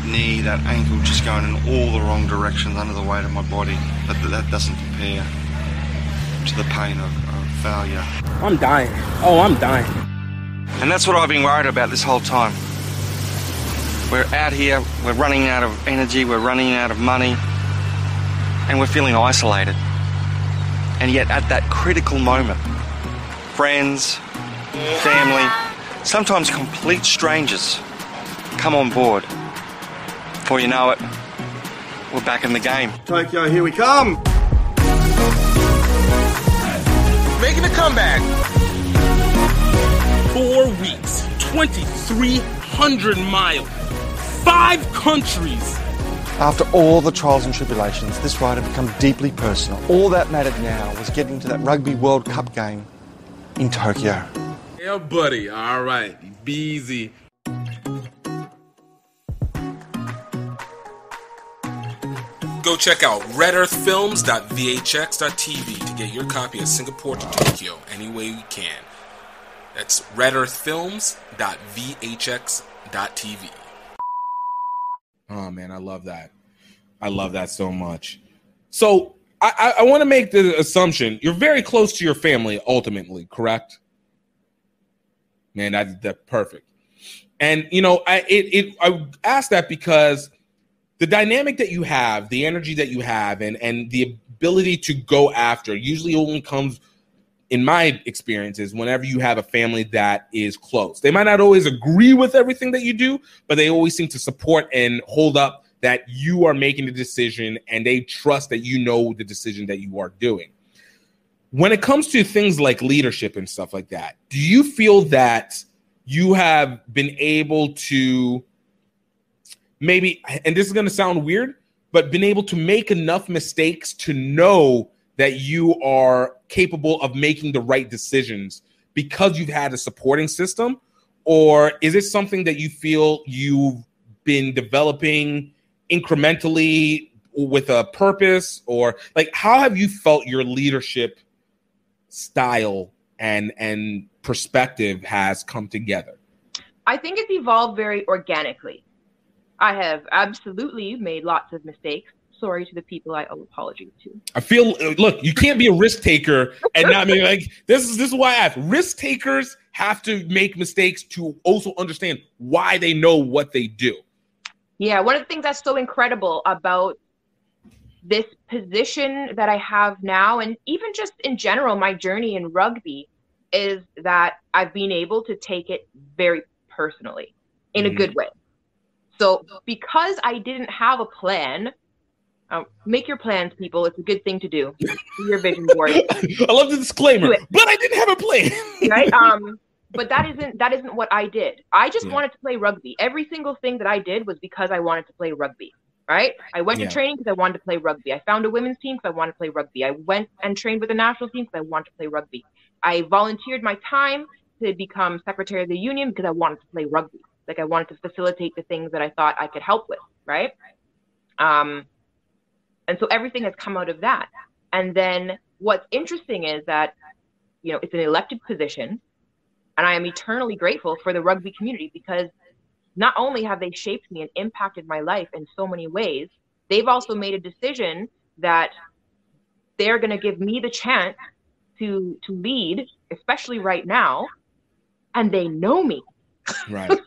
knee, that ankle just going in all the wrong directions under the weight of my body. But that doesn't compare to the pain of failure. I'm dying. Oh, I'm dying. And that's what I've been worried about this whole time. We're out here, we're running out of energy, we're running out of money, and we're feeling isolated. And yet at that critical moment, friends, family, sometimes complete strangers come on board. Before you know it, we're back in the game. Tokyo, here we come! Making a comeback. 4 weeks, 2,300 miles, 5 countries. After all the trials and tribulations, this ride had become deeply personal. All that mattered now was getting to that Rugby World Cup game in Tokyo. Yeah, buddy. All right. Be easy. Go check out redearthfilms.vhx.tv to get your copy of Singapore to Tokyo any way we can. That's redearthfilms.vhx.tv. Oh, man, I love that. I love that so much. So I want to make the assumption you're very close to your family ultimately, correct? Man, that's perfect. And, you know, I asked that because the dynamic that you have, the energy that you have, and the ability to go after usually only comes, in my experiences, whenever you have a family that is close. They might not always agree with everything that you do, but they always seem to support and hold up that you are making the decision, and they trust that you know the decision that you are doing. When it comes to things like leadership and stuff like that, do you feel that you have been able to maybe, and this is going to sound weird, but been able to make enough mistakes to know that you are capable of making the right decisions because you've had a supporting system? Or is it something that you feel you've been developing incrementally with a purpose? Or like, how have you felt your leadership style and perspective has come together? I think it's evolved very organically. I have absolutely made lots of mistakes, sorry to the people I owe apologies to. I feel, look, you can't be a risk taker and not be like, this is why I ask. Risk takers have to make mistakes to also understand why they know what they do. Yeah, one of the things that's so incredible about this position that I have now, and even just in general, my journey in rugby, is that I've been able to take it very personally in a good way. So because I didn't have a plan, make your plans, people. It's a good thing to do. Do your vision board. I love the disclaimer, but I didn't have a plan. Right? But that isn't what I did. I just wanted to play rugby. Every single thing that I did was because I wanted to play rugby. Right? I went to training because I wanted to play rugby. I found a women's team because I wanted to play rugby. I went and trained with a national team because I wanted to play rugby. I volunteered my time to become secretary of the union because I wanted to play rugby. Like I wanted to facilitate the things that I thought I could help with, right? And so everything has come out of that. And then what's interesting is that, you know, it's an elected position, and I am eternally grateful for the rugby community because not only have they shaped me and impacted my life in so many ways, they've also made a decision that they're going to give me the chance to lead, especially right now, and they know me. Right.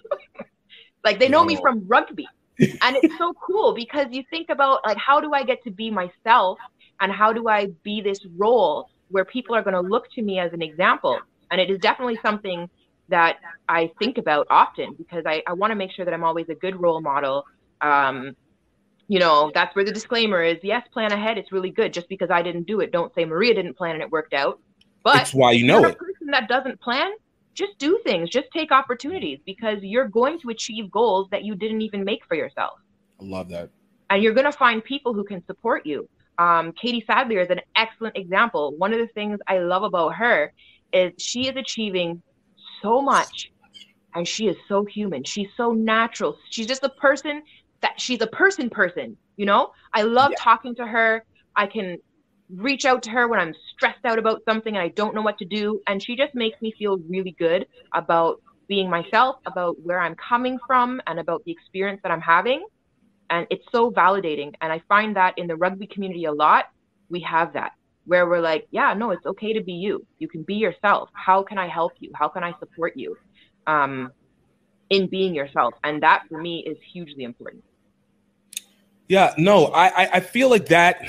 Like they know me from rugby. And it's so cool because you think about like, how do I get to be myself and how do I be this role where people are going to look to me as an example? And it is definitely something that I think about often because I want to make sure that I'm always a good role model. You know, that's where the disclaimer is, yes, plan ahead. It's really good. Just because I didn't do it, don't say Maria didn't plan and it worked out. But it's why you know it. A person that doesn't plan, just do things, just take opportunities because you're going to achieve goals that you didn't even make for yourself. I love that. And you're going to find people who can support you. Katie Sadlier is an excellent example. One of the things I love about her is she is achieving so much and she is so human. She's so natural. She's just a person that she's a person, you know? I love talking to her. I can reach out to her when I'm stressed out about something and I don't know what to do. And she just makes me feel really good about being myself, about where I'm coming from and about the experience that I'm having. And it's so validating. And I find that in the rugby community a lot, we have that where we're like, yeah, no, it's okay to be you. You can be yourself. How can I help you? How can I support you in being yourself? And that for me is hugely important. Yeah, no, I feel like that.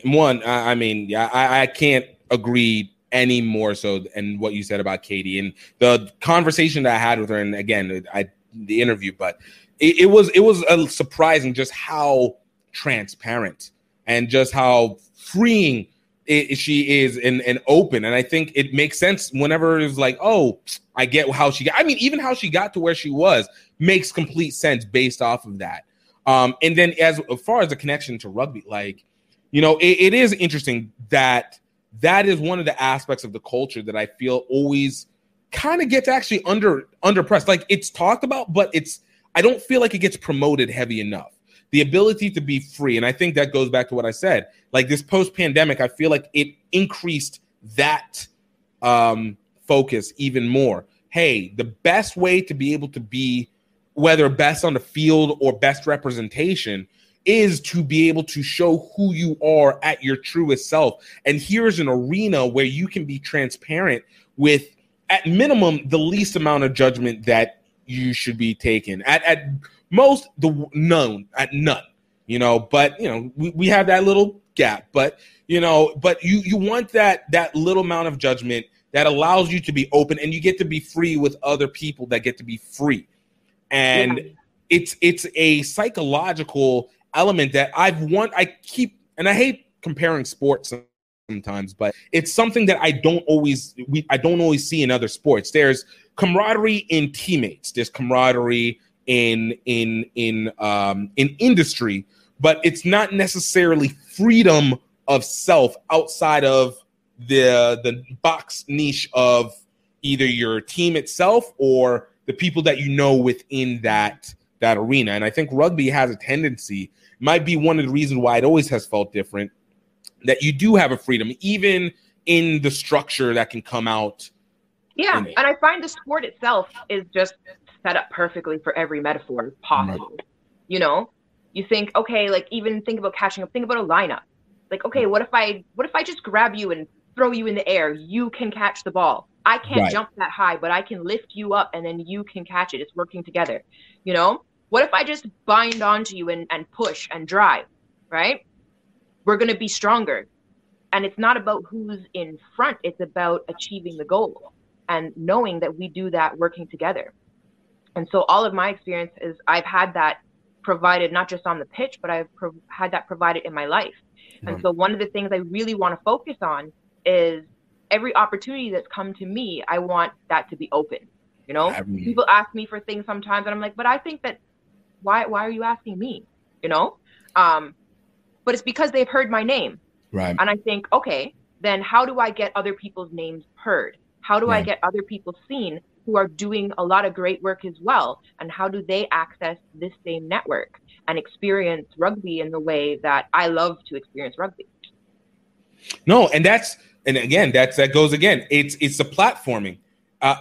One, I mean, I can't agree any more so than what you said about Katie and the conversation that I had with her. And again, the interview, but it was surprising just how transparent and just how freeing she is and open. And I think it makes sense whenever it's like, oh, I get how she got. I mean, even how she got to where she was makes complete sense based off of that. And then as far as the connection to rugby, like, you know, it is interesting that is one of the aspects of the culture that I feel always kind of gets actually under pressed. Like it's talked about, but I don't feel like it gets promoted heavy enough. The ability to be free. And I think that goes back to what I said. Like this post-pandemic, I feel like it increased that focus even more. Hey, the best way to be able to be, whether best on the field or best representation, is to be able to show who you are at your truest self. And here's an arena where you can be transparent with, at minimum, the least amount of judgment that you should be taken. At most, none, you know, but, you know, we have that little gap, but, you know, but you want that little amount of judgment that allows you to be open and you get to be free with other people that get to be free. And it's a psychological element that I hate comparing sports sometimes, but it's something that I don't always see in other sports. There's camaraderie in teammates. There's camaraderie in industry, but it's not necessarily freedom of self outside of the box niche of either your team itself or the people that you know within that arena. And I think rugby has a tendency, might be one of the reasons why it always has felt different, that you do have a freedom, even in the structure that can come out. Yeah, and I find the sport itself is just set up perfectly for every metaphor possible. You know, You think, okay, like even think about catching up, think about a lineup. Like, okay, what if I just grab you and throw you in the air? You can catch the ball. I can't jump that high, but I can lift you up and then you can catch it. It's working together. You know? What if I just bind onto you and push and drive, right? We're going to be stronger. And it's not about who's in front. It's about achieving the goal and knowing that we do that working together. And so all of my experience is I've had that provided, not just on the pitch, but I've had that provided in my life. And so one of the things I really want to focus on is every opportunity that's come to me, I want that to be open. You know, people ask me for things sometimes and I'm like, but I think that why are you asking me? You know, but it's because they've heard my name. Right. And I think, okay, then how do I get other people's names heard? How do I get other people seen who are doing a lot of great work as well? And how do they access this same network and experience rugby in the way that I love to experience rugby? No, and that goes again. It's the platforming.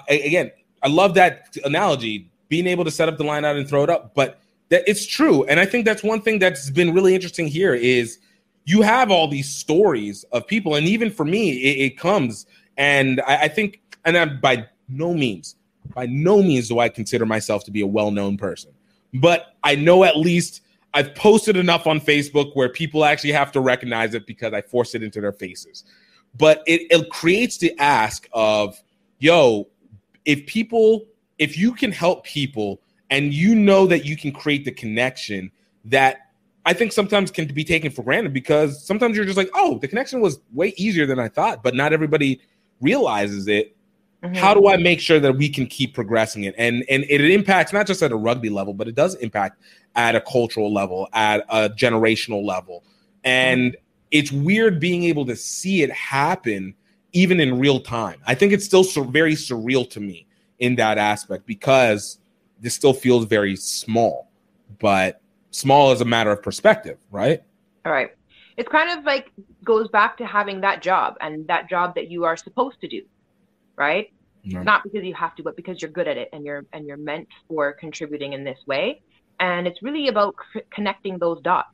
Again, I love that analogy, being able to set up the line out and throw it up, but that it's true. And I think that's one thing that's been really interesting here is you have all these stories of people. And even for me, it comes, and I think, and I'm by no means do I consider myself to be a well-known person, but I know at least I've posted enough on Facebook where people actually have to recognize it because I force it into their faces. But it creates the ask of, yo, if you can help people and you know that you can create the connection that I think sometimes can be taken for granted, because sometimes you're just like, oh, the connection was way easier than I thought, but not everybody realizes it. Mm-hmm. How do I make sure that we can keep progressing it? And it impacts not just at a rugby level, but it does impact at a cultural level, at a generational level. And it's weird being able to see it happen even in real time. I think it's still very surreal to me in that aspect because this still feels very small, but small is a matter of perspective, right? All right. It's kind of like goes back to having that job and that job that you are supposed to do, right? Mm-hmm. Not because you have to, but because you're good at it and you're meant for contributing in this way. And it's really about connecting those dots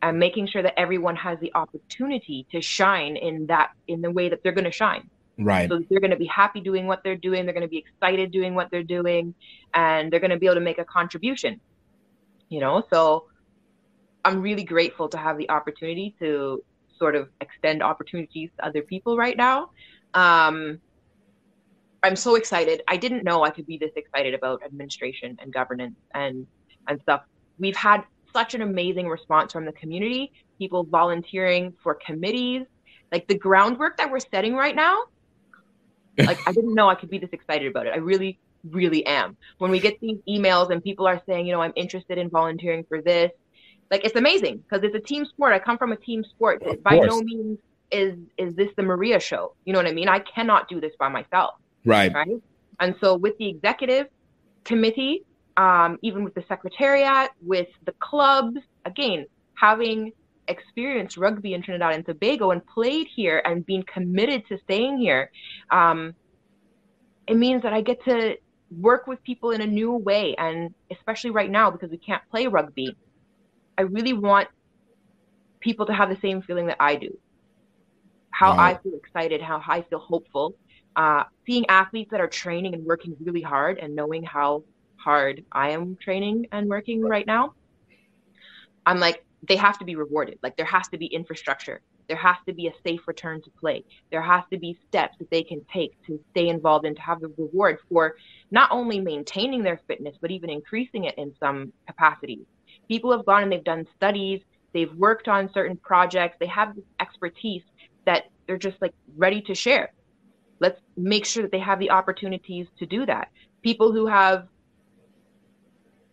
and making sure that everyone has the opportunity to shine in the way that they're going to shine. Right. So they're going to be happy doing what they're doing. They're going to be excited doing what they're doing, and they're going to be able to make a contribution. You know, so I'm really grateful to have the opportunity to sort of extend opportunities to other people right now. I'm so excited. I didn't know I could be this excited about administration and governance and stuff. We've had such an amazing response from the community, people volunteering for committees, like the groundwork that we're setting right now. Like, I didn't know I could be this excited about it. I really, really am. When we get these emails and people are saying, you know, I'm interested in volunteering for this, like, it's amazing because it's a team sport. I come from a team sport. By no means is this the Maria show. You know what I mean? I cannot do this by myself. Right. And so with the executive committee, even with the secretariat, with the clubs, again, having experienced rugby in Trinidad and Tobago and played here and being committed to staying here, it means that I get to work with people in a new way. And especially right now, because we can't play rugby, I really want people to have the same feeling that I do. How I feel excited, how I feel hopeful. Seeing athletes that are training and working really hard and knowing how hard I am training and working right now, I'm like, they have to be rewarded. Like, there has to be infrastructure. There has to be a safe return to play. There has to be steps that they can take to stay involved and to have the reward for not only maintaining their fitness, but even increasing it in some capacities. People have gone and they've done studies. They've worked on certain projects. They have this expertise that they're just like ready to share. Let's make sure that they have the opportunities to do that. People who have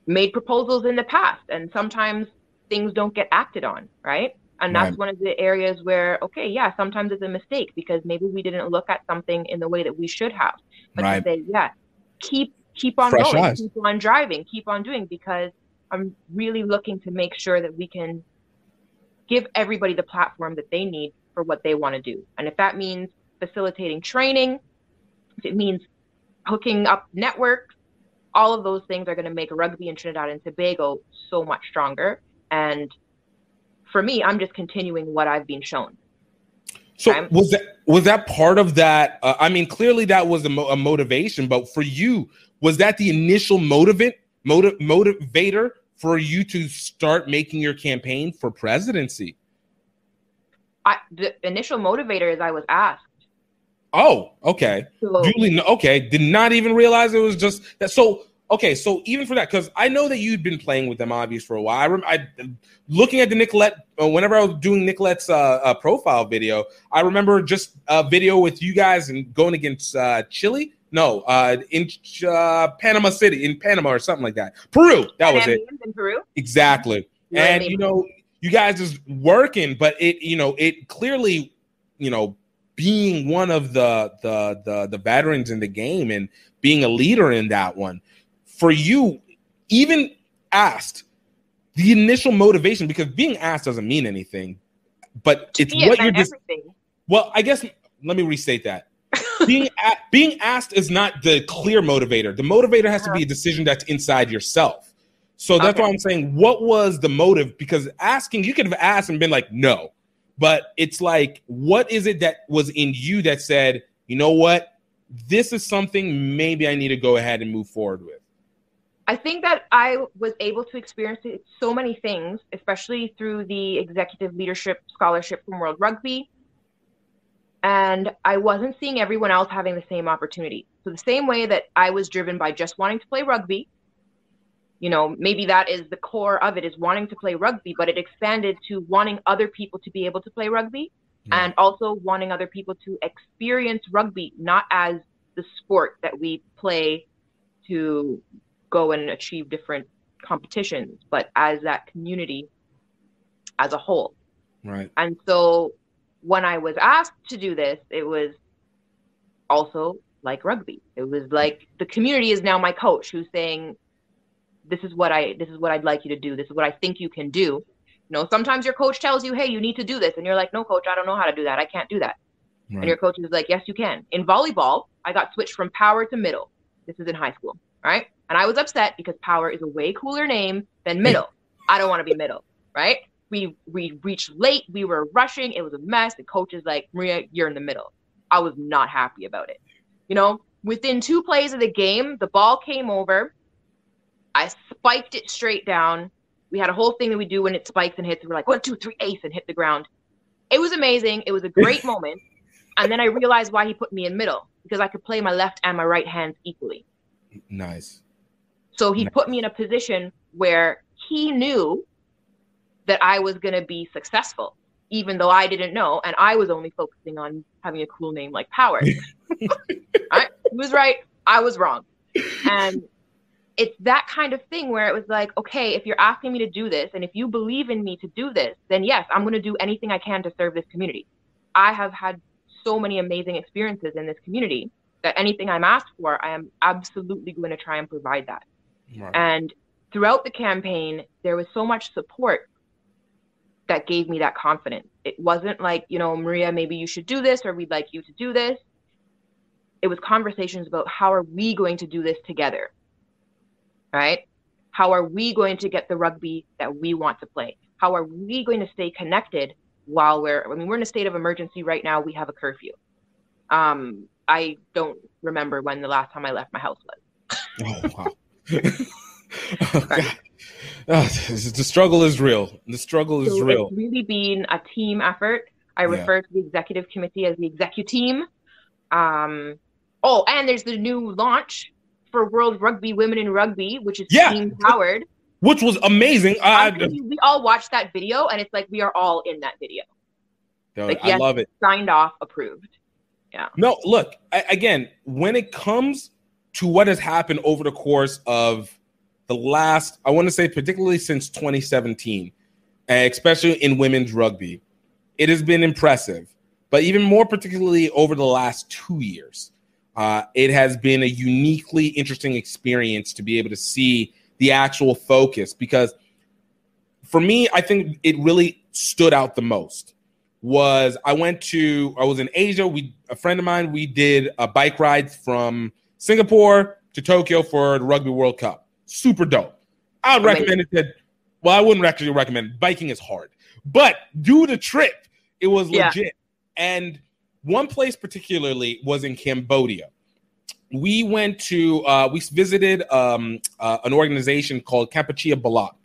made proposals in the past and sometimes things don't get acted on, right? And that's one of the areas where, okay, yeah, sometimes it's a mistake because maybe we didn't look at something in the way that we should have. But to say, yeah, keep on Fresh going, eyes. keep on driving, keep on doing, because I'm really looking to make sure that we can give everybody the platform that they need for what they want to do. And if that means facilitating training, if it means hooking up networks, all of those things are going to make rugby in Trinidad and Tobago so much stronger. And for me, I'm just continuing what I've been shown. So was that part of that? I mean, clearly that was a motivation, but for you, was that the initial motivator for you to start making your campaign for presidency? The initial motivator is I was asked. Oh, okay. Julie, okay. Did not even realize it was just that. So, okay. So even for that, because I know that you'd been playing with them obvious for a while. I looking at the Nicolette, whenever I was doing Nicolette's profile video, I remember just a video with you guys and going against Chile. No, in Panama City, in Panama or something like that. Peru. That was it. In Peru. Exactly. And, you guys just working, but it clearly, being one of the veterans in the game and being a leader in that one, for you, even asked, the initial motivation, because being asked doesn't mean anything, but it's what you're just. Well, I guess let me restate that. being asked is not the clear motivator. The motivator has to be a decision that's inside yourself. So that's why I'm saying, what was the motive? Because asking, you could have asked and been like, no. But it's like, what is it that was in you that said, you know what, this is something maybe I need to go ahead and move forward with? I think that I was able to experience so many things, especially through the Executive Leadership Scholarship from World Rugby. And I wasn't seeing everyone else having the same opportunity. So the same way that I was driven by just wanting to play rugby, maybe that is the core of it, is wanting to play rugby, but it expanded to wanting other people to be able to play rugby and also wanting other people to experience rugby, not as the sport that we play to go and achieve different competitions, but as that community as a whole. Right. And so when I was asked to do this, it was also like rugby. It was like the community is now my coach who's saying, this is what I'd like you to do. This is what I think you can do. Sometimes your coach tells you, hey, you need to do this. And you're like, no, coach, I don't know how to do that. I can't do that. Right. And your coach is like, yes, you can. In volleyball, I got switched from power to middle. This is in high school, right? And I was upset because power is a way cooler name than middle. I don't want to be middle, right? We reached late. We were rushing. It was a mess. The coach is like, Maria, you're in the middle. I was not happy about it. Within 2 plays of the game, the ball came over. I spiked it straight down. We had a whole thing that we do when it spikes and hits. We're like, 1, 2, 3, ace, and hit the ground. It was amazing. It was a great moment. And then I realized why he put me in middle, because I could play my left and my right hands equally. Nice. So he put me in a position where he knew that I was going to be successful, even though I didn't know. And I was only focusing on having a cool name like Power. He was right. I was wrong. And it's that kind of thing where it was like, okay, if you're asking me to do this, and if you believe in me to do this, then yes, I'm going to do anything I can to serve this community. I have had so many amazing experiences in this community that anything I'm asked for, I am absolutely going to try and provide that. Right. And throughout the campaign, there was so much support that gave me that confidence. It wasn't like, Maria, maybe you should do this, or we'd like you to do this. It was conversations about how are we going to do this together, right? How are we going to get the rugby that we want to play? How are we going to stay connected while we're in a state of emergency right now. We have a curfew. I don't remember when the last time I left my house was. Oh, wow. The struggle is real. The struggle is real. It's really been a team effort. I refer to the executive committee as the executive. And there's the new launch for World Rugby Women in Rugby, which is team powered. Which was amazing. We all watched that video, and it's like we are all in that video. I love it. Signed off, approved. Yeah. No, look, again, when it comes to what has happened over the course of the last, I want to say particularly since 2017, especially in women's rugby, it has been impressive. But even more particularly over the last 2 years, it has been a uniquely interesting experience to be able to see the actual focus. Because for me, I think it really stood out the most. I was in Asia. A friend of mine, we did a bike ride from Singapore to Tokyo for the Rugby World Cup. Super dope. I would recommend it. Well, I wouldn't actually recommend it. Biking is hard. But do the trip. It was legit. And one place particularly was in Cambodia. We went to, we visited an organization called Kampuchea Balak.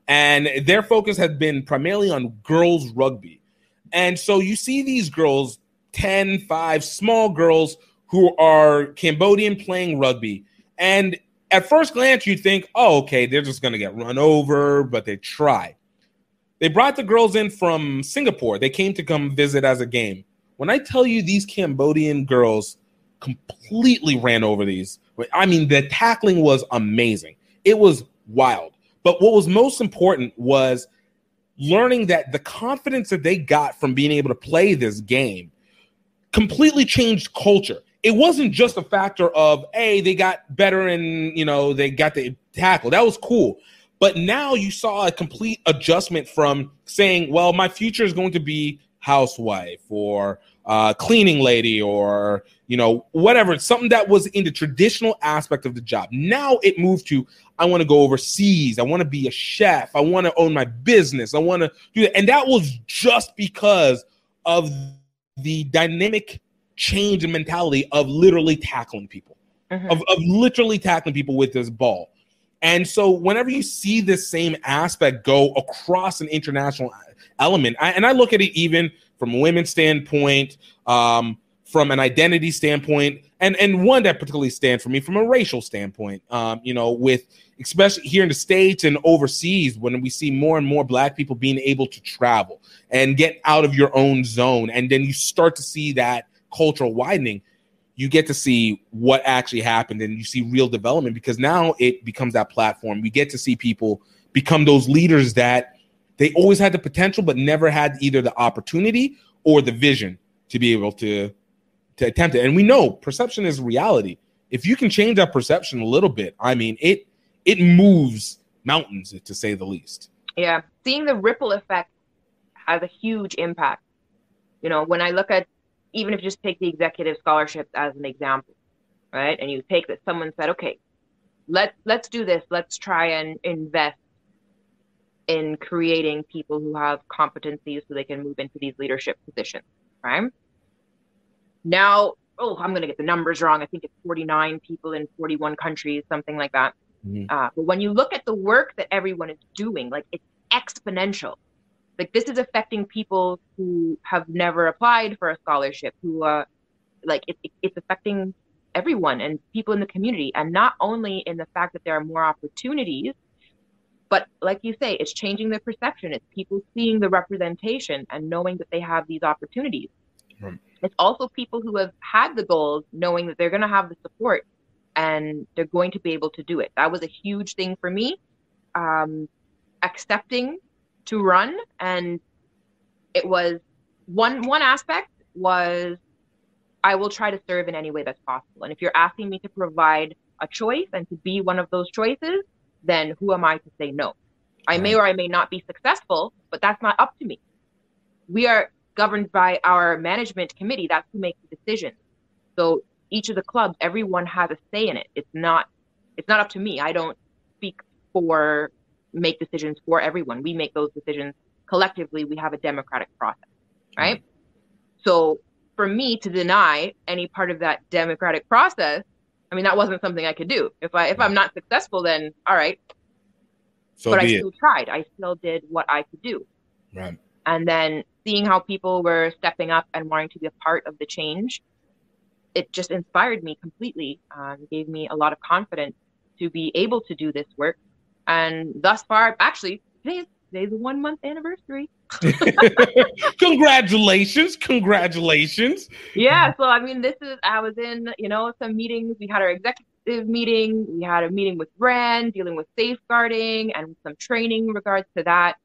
And their focus has been primarily on girls rugby. And so you see these girls, 10, 5, small girls who are Cambodian playing rugby. And at first glance, you think, oh, okay, they're just going to get run over, but they try. They brought the girls in from Singapore. They came to come visit as a game. When I tell you these Cambodian girls completely ran over these, I mean, the tackling was amazing. It was wild. But what was most important was learning that the confidence that they got from being able to play this game completely changed culture. It wasn't just a factor of, hey, they got better and, they got the tackle. That was cool. But now you saw a complete adjustment from saying, well, my future is going to be housewife or cleaning lady or, whatever. It's something that was in the traditional aspect of the job. Now it moved to, I want to go overseas. I want to be a chef. I want to own my business. I want to do that. And that was just because of the dynamic change in mentality of literally tackling people, of literally tackling people with this ball. And so whenever you see this same aspect go across an international element, and I look at it even from a women's standpoint, from an identity standpoint, and one that particularly stands for me from a racial standpoint, with especially here in the States and overseas, when we see more and more Black people being able to travel and get out of your own zone, and then you start to see that cultural widening, you get to see what actually happened and you see real development, because now it becomes that platform. We get to see people become those leaders that they always had the potential but never had either the opportunity or the vision to be able to attempt it. And we know perception is reality. If you can change that perception a little bit, I mean, it moves mountains, to say the least. Yeah, seeing the ripple effect has a huge impact. When I look at, even if you just take the executive scholarships as an example, right? And you take that someone said, okay, let's do this. Let's try and invest in creating people who have competencies so they can move into these leadership positions, right? Now, I'm going to get the numbers wrong. I think it's 49 people in 41 countries, something like that. But when you look at the work that everyone is doing, like, it's exponential. Like, this is affecting people who have never applied for a scholarship, who it's affecting everyone and people in the community. And not only in the fact that there are more opportunities, but like you say, it's changing the perception. It's people seeing the representation and knowing that they have these opportunities. It's also people who have had the goals, knowing that they're going to have the support and they're going to be able to do it. That was a huge thing for me. Accepting to run, and it was one aspect was, I will try to serve in any way that's possible. And if you're asking me to provide a choice and to be one of those choices, then who am I to say no? I may or I may not be successful, but that's not up to me. We are governed by our management committee. That's who makes the decision. So each of the clubs, everyone has a say in it. It's not up to me. I don't make decisions for everyone. We make those decisions collectively. We have a democratic process, right? So for me to deny any part of that democratic process, I mean, that wasn't something I could do. If I'm not successful, then all right. But I still tried. I still did what I could do. Right. And then seeing how people were stepping up and wanting to be a part of the change, it just inspired me completely. Gave me a lot of confidence to be able to do this work. And thus far, actually, today's the 1 month anniversary. Congratulations. Yeah. So, I mean, I was in, some meetings. We had our executive meeting. We had a meeting with brand, dealing with safeguarding and some training in regards to that,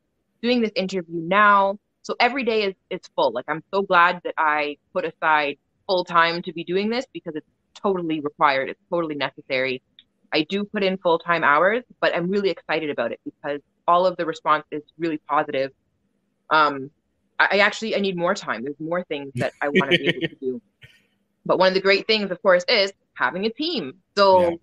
doing this interview now. So every day is full. Like, I'm so glad that I put aside full time to be doing this, because it's totally required. It's totally necessary. I do put in full-time hours, but I'm really excited about it because all of the response is really positive. I need more time. There's more things that I want to be able to do. But one of the great things, of course, is having a team. So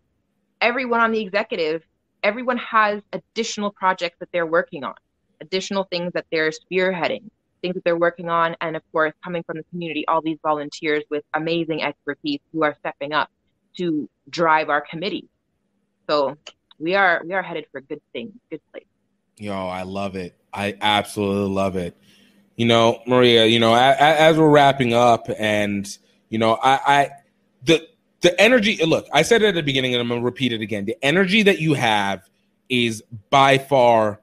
everyone on the executive, everyone has additional projects that they're working on, additional things that they're spearheading, things that they're working on, and of course, coming from the community, all these volunteers with amazing expertise who are stepping up to drive our committee. So we are headed for good things, good place. Yo, I love it. I absolutely love it. You know, Maria, you know, as we're wrapping up, and you know, the energy, look, I said it at the beginning and I'm going to repeat it again. The energy that you have is by far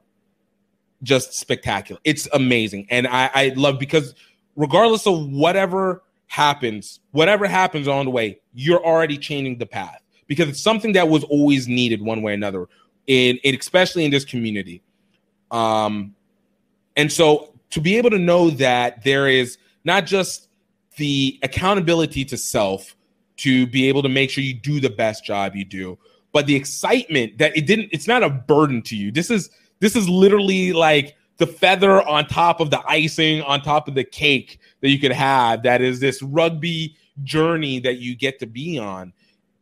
just spectacular. It's amazing. And I love, because regardless of whatever happens on the way, you're already changing the path, because it's something that was always needed one way or another, especially in this community. And so to be able to know that there is not just the accountability to self, to be able to make sure you do the best job you do, but the excitement that it's not a burden to you. This is literally like the feather on top of the icing, on top of the cake that you could have. That is this rugby journey that you get to be on.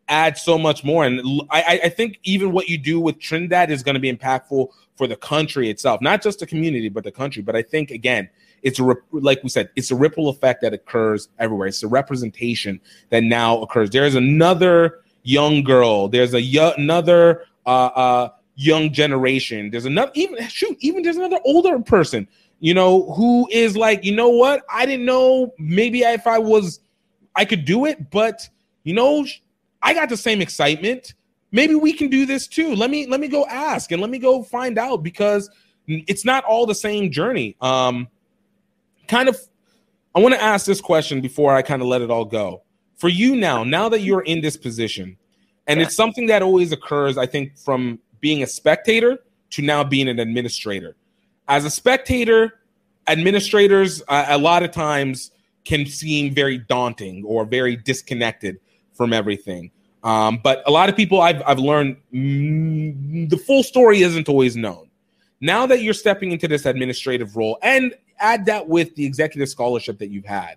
Adds so much more. And I think even what you do with Trinidad is going to be impactful for the country itself, not just the community, but the country. But I think, again, it's like we said, it's a ripple effect that occurs everywhere. It's a representation that now occurs. There's another young girl. There's another young generation. There's another, even there's another older person, you know, who is like, you know what? I didn't know, maybe if I could do it, but you know, I got the same excitement. Maybe we can do this too. Let me go ask and let me go find out, because it's not all the same journey. I want to ask this question before I kind of let it all go. For you now that you're in this position, and it's something that always occurs, I think, from being a spectator to now being an administrator. As a spectator, administrators a lot of times can seem very daunting or very disconnected from everything. But a lot of people I've learned, the full story isn't always known. Now that you're stepping into this administrative role, and add that with the executive scholarship that you've had,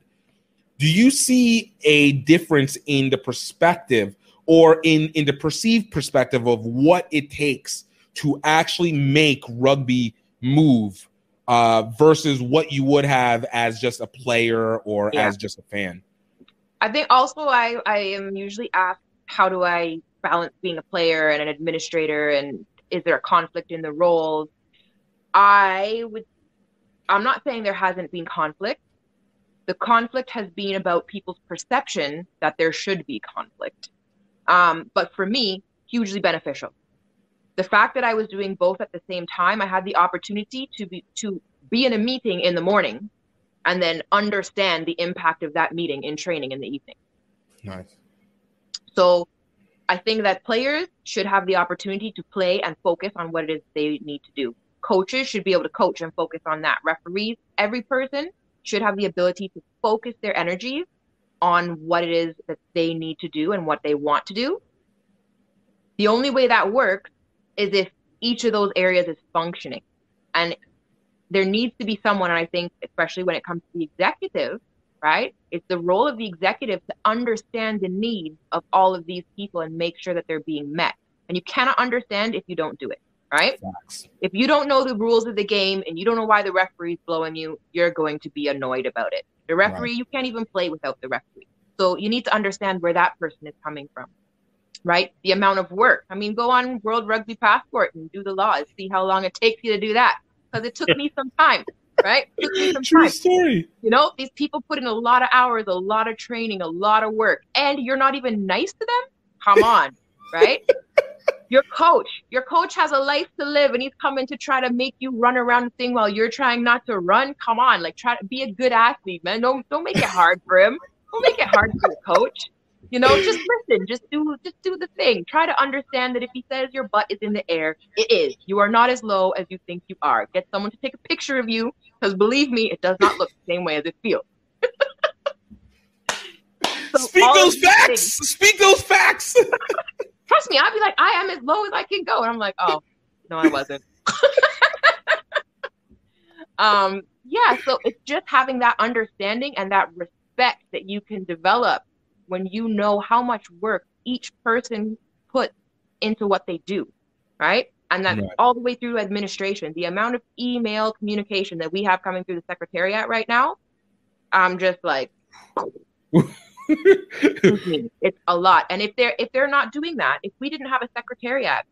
do you see a difference in the perspective or in the perceived perspective of what it takes to actually make rugby move versus what you would have as just a player or as just a fan? I think also I am usually asked, how do I balance being a player and an administrator, and is there a conflict in the roles? I'm not saying there hasn't been conflict. The conflict has been about people's perception that there should be conflict. But for me, hugely beneficial. The fact that I was doing both at the same time, I had the opportunity to be in a meeting in the morning and then understand the impact of that meeting in training in the evening. Nice. So I think that players should have the opportunity to play and focus on what it is they need to do. Coaches should be able to coach and focus on that. Referees, every person should have the ability to focus their energies on what it is that they need to do and what they want to do. The only way that works is if each of those areas is functioning. And there needs to be someone, and I think especially when it comes to the executive, right? It's the role of the executive to understand the needs of all of these people and make sure that they're being met. And you cannot understand if you don't do it, right? Facts. If you don't know the rules of the game and you don't know why the referee's blowing you, you're going to be annoyed about it. The referee, you can't even play without the referee. So you need to understand where that person is coming from, right? The amount of work. I mean, go on World Rugby Passport and do the laws. See how long it takes you to do that. Because it took me some time, right? It took me some True time. story. You know, these people put in a lot of hours, a lot of training, a lot of work, and you're not even nice to them? Come on, right? Your coach has a life to live, and he's coming to try to make you run around the thing while you're trying not to run. Come on, like, try to be a good athlete, man. Don't make it hard for him. Don't make it hard for the coach. You know, just listen, just do the thing. Try to understand that if he says your butt is in the air, it is. You are not as low as you think you are. Get someone to take a picture of you, because believe me, it does not look the same way as it feels. Speak those facts. Speak those facts. Trust me, I'd be like, I am as low as I can go. And I'm like, oh, no, I wasn't. Yeah, so it's just having that understanding and that respect that you can develop when you know how much work each person puts into what they do, right? And that's all the way through administration. The amount of email communication that we have coming through the Secretariat right now, I'm just like, it's a lot. And if they're not doing that, if we didn't have a Secretariat,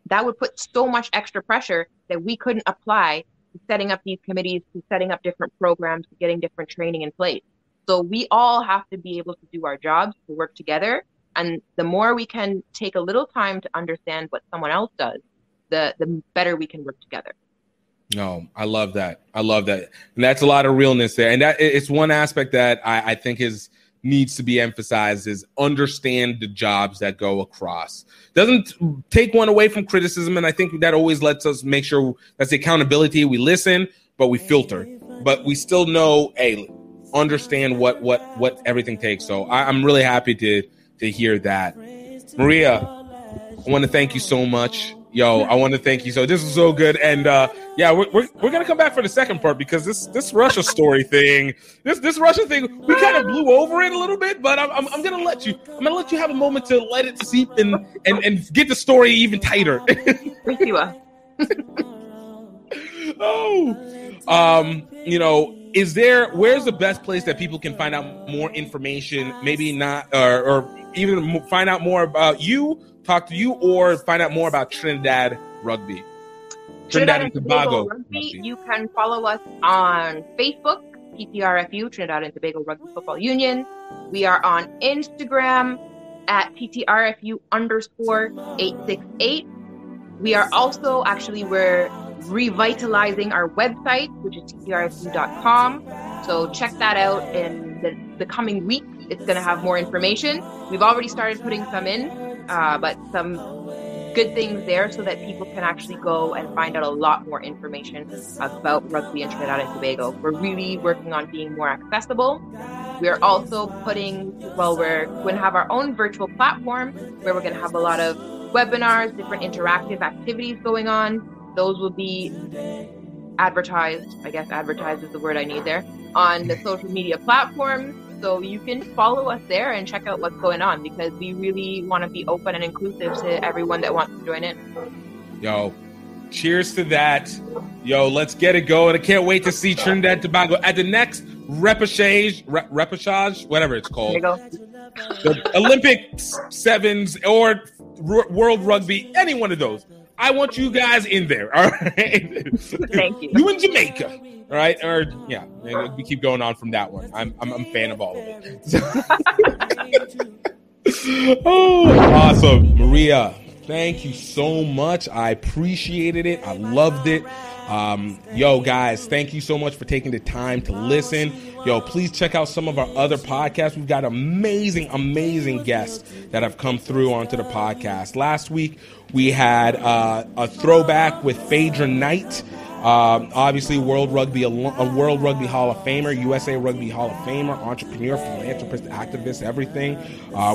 that would put so much extra pressure that we couldn't apply to setting up these committees, to setting up different programs, to getting different training in place. So we all have to be able to do our jobs, to work together. And the more we can take a little time to understand what someone else does, the better we can work together. No, I love that. And that's a lot of realness there. And that it's one aspect that I think needs to be emphasized is understand the jobs that go across. Doesn't take one away from criticism. And I think that always lets us make sure that's the accountability. We listen, but we filter. But we still know, hey, understand what everything takes. So I'm really happy to hear that. Maria, I want to thank you so much. I want to thank you. So this is so good. And we're gonna come back for the second part because this Russia story thing, this Russia thing, we kind of blew over it a little bit, but I'm gonna let you have a moment to let it seep and get the story even tighter. Where's the best place that people can find out more information? Maybe not, or even find out more about you, talk to you, or find out more about Trinidad Rugby. Trinidad and Tobago Rugby. You can follow us on Facebook, TTRFU, Trinidad and Tobago Rugby Football Union. We are on Instagram at TTRFU_868. We are also, we're revitalizing our website, which is ttrfu.com. So check that out in the coming weeks. It's going to have more information. We've already started putting some in, but some good things there so that people can actually go and find out a lot more information about rugby in Trinidad and Tobago. We're really working on being more accessible. We're also we're going to have our own virtual platform where we're going to have a lot of webinars, different interactive activities going on. Those will be advertised. I guess advertised is the word I need there on the social media platforms. So you can follow us there and check out what's going on because we really want to be open and inclusive to everyone that wants to join in. Cheers to that. Let's get it going. I can't wait to see Trinidad and Tobago at the next repechage, whatever it's called. There you go. The Olympic Sevens or World Rugby, any one of those. I want you guys in there, all right? Thank you. You in Jamaica, all right? We keep going on from that one. I'm a fan of all of it. Awesome. Maria, thank you so much. I appreciated it. I loved it. Guys, thank you so much for taking the time to listen. Please check out some of our other podcasts. We've got amazing guests that have come through onto the podcast. Last week, we had a throwback with Phaedra Knight, obviously World Rugby Hall of Famer, USA Rugby Hall of Famer, entrepreneur, philanthropist, activist, everything.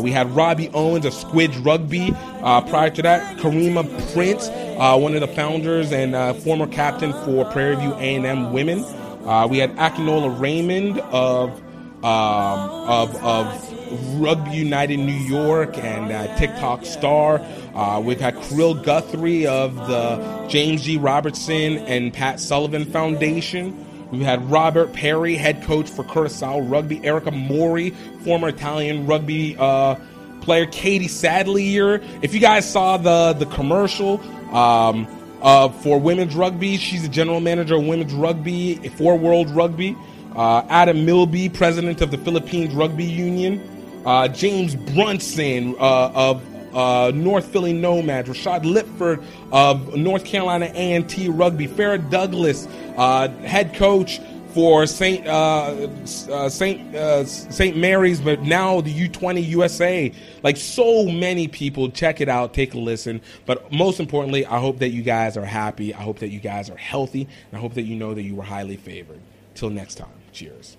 We had Robbie Owens of Squidge Rugby. Prior to that, Karima Prince, one of the founders and former captain for Prairie View A&M Women. We had Akinola Raymond of Rugby United New York and TikTok star. We've had Kirill Guthrie of the James G. Robertson and Pat Sullivan Foundation. We've had Robert Perry, head coach for Curaçao Rugby. Erica Mori, former Italian rugby player. Katie Sadlier. If you guys saw the commercial for women's rugby, she's the general manager of women's rugby for World Rugby. Adam Milby, president of the Philippines Rugby Union. James Brunson of North Philly Nomads. Rashad Lipford of North Carolina A&T Rugby. Farrah Douglas, head coach for St. Mary's, but now the U20 USA. Like so many people. Check it out. Take a listen. But most importantly, I hope that you guys are happy. I hope that you guys are healthy. And I hope that you know that you were highly favored. Till next time. Cheers.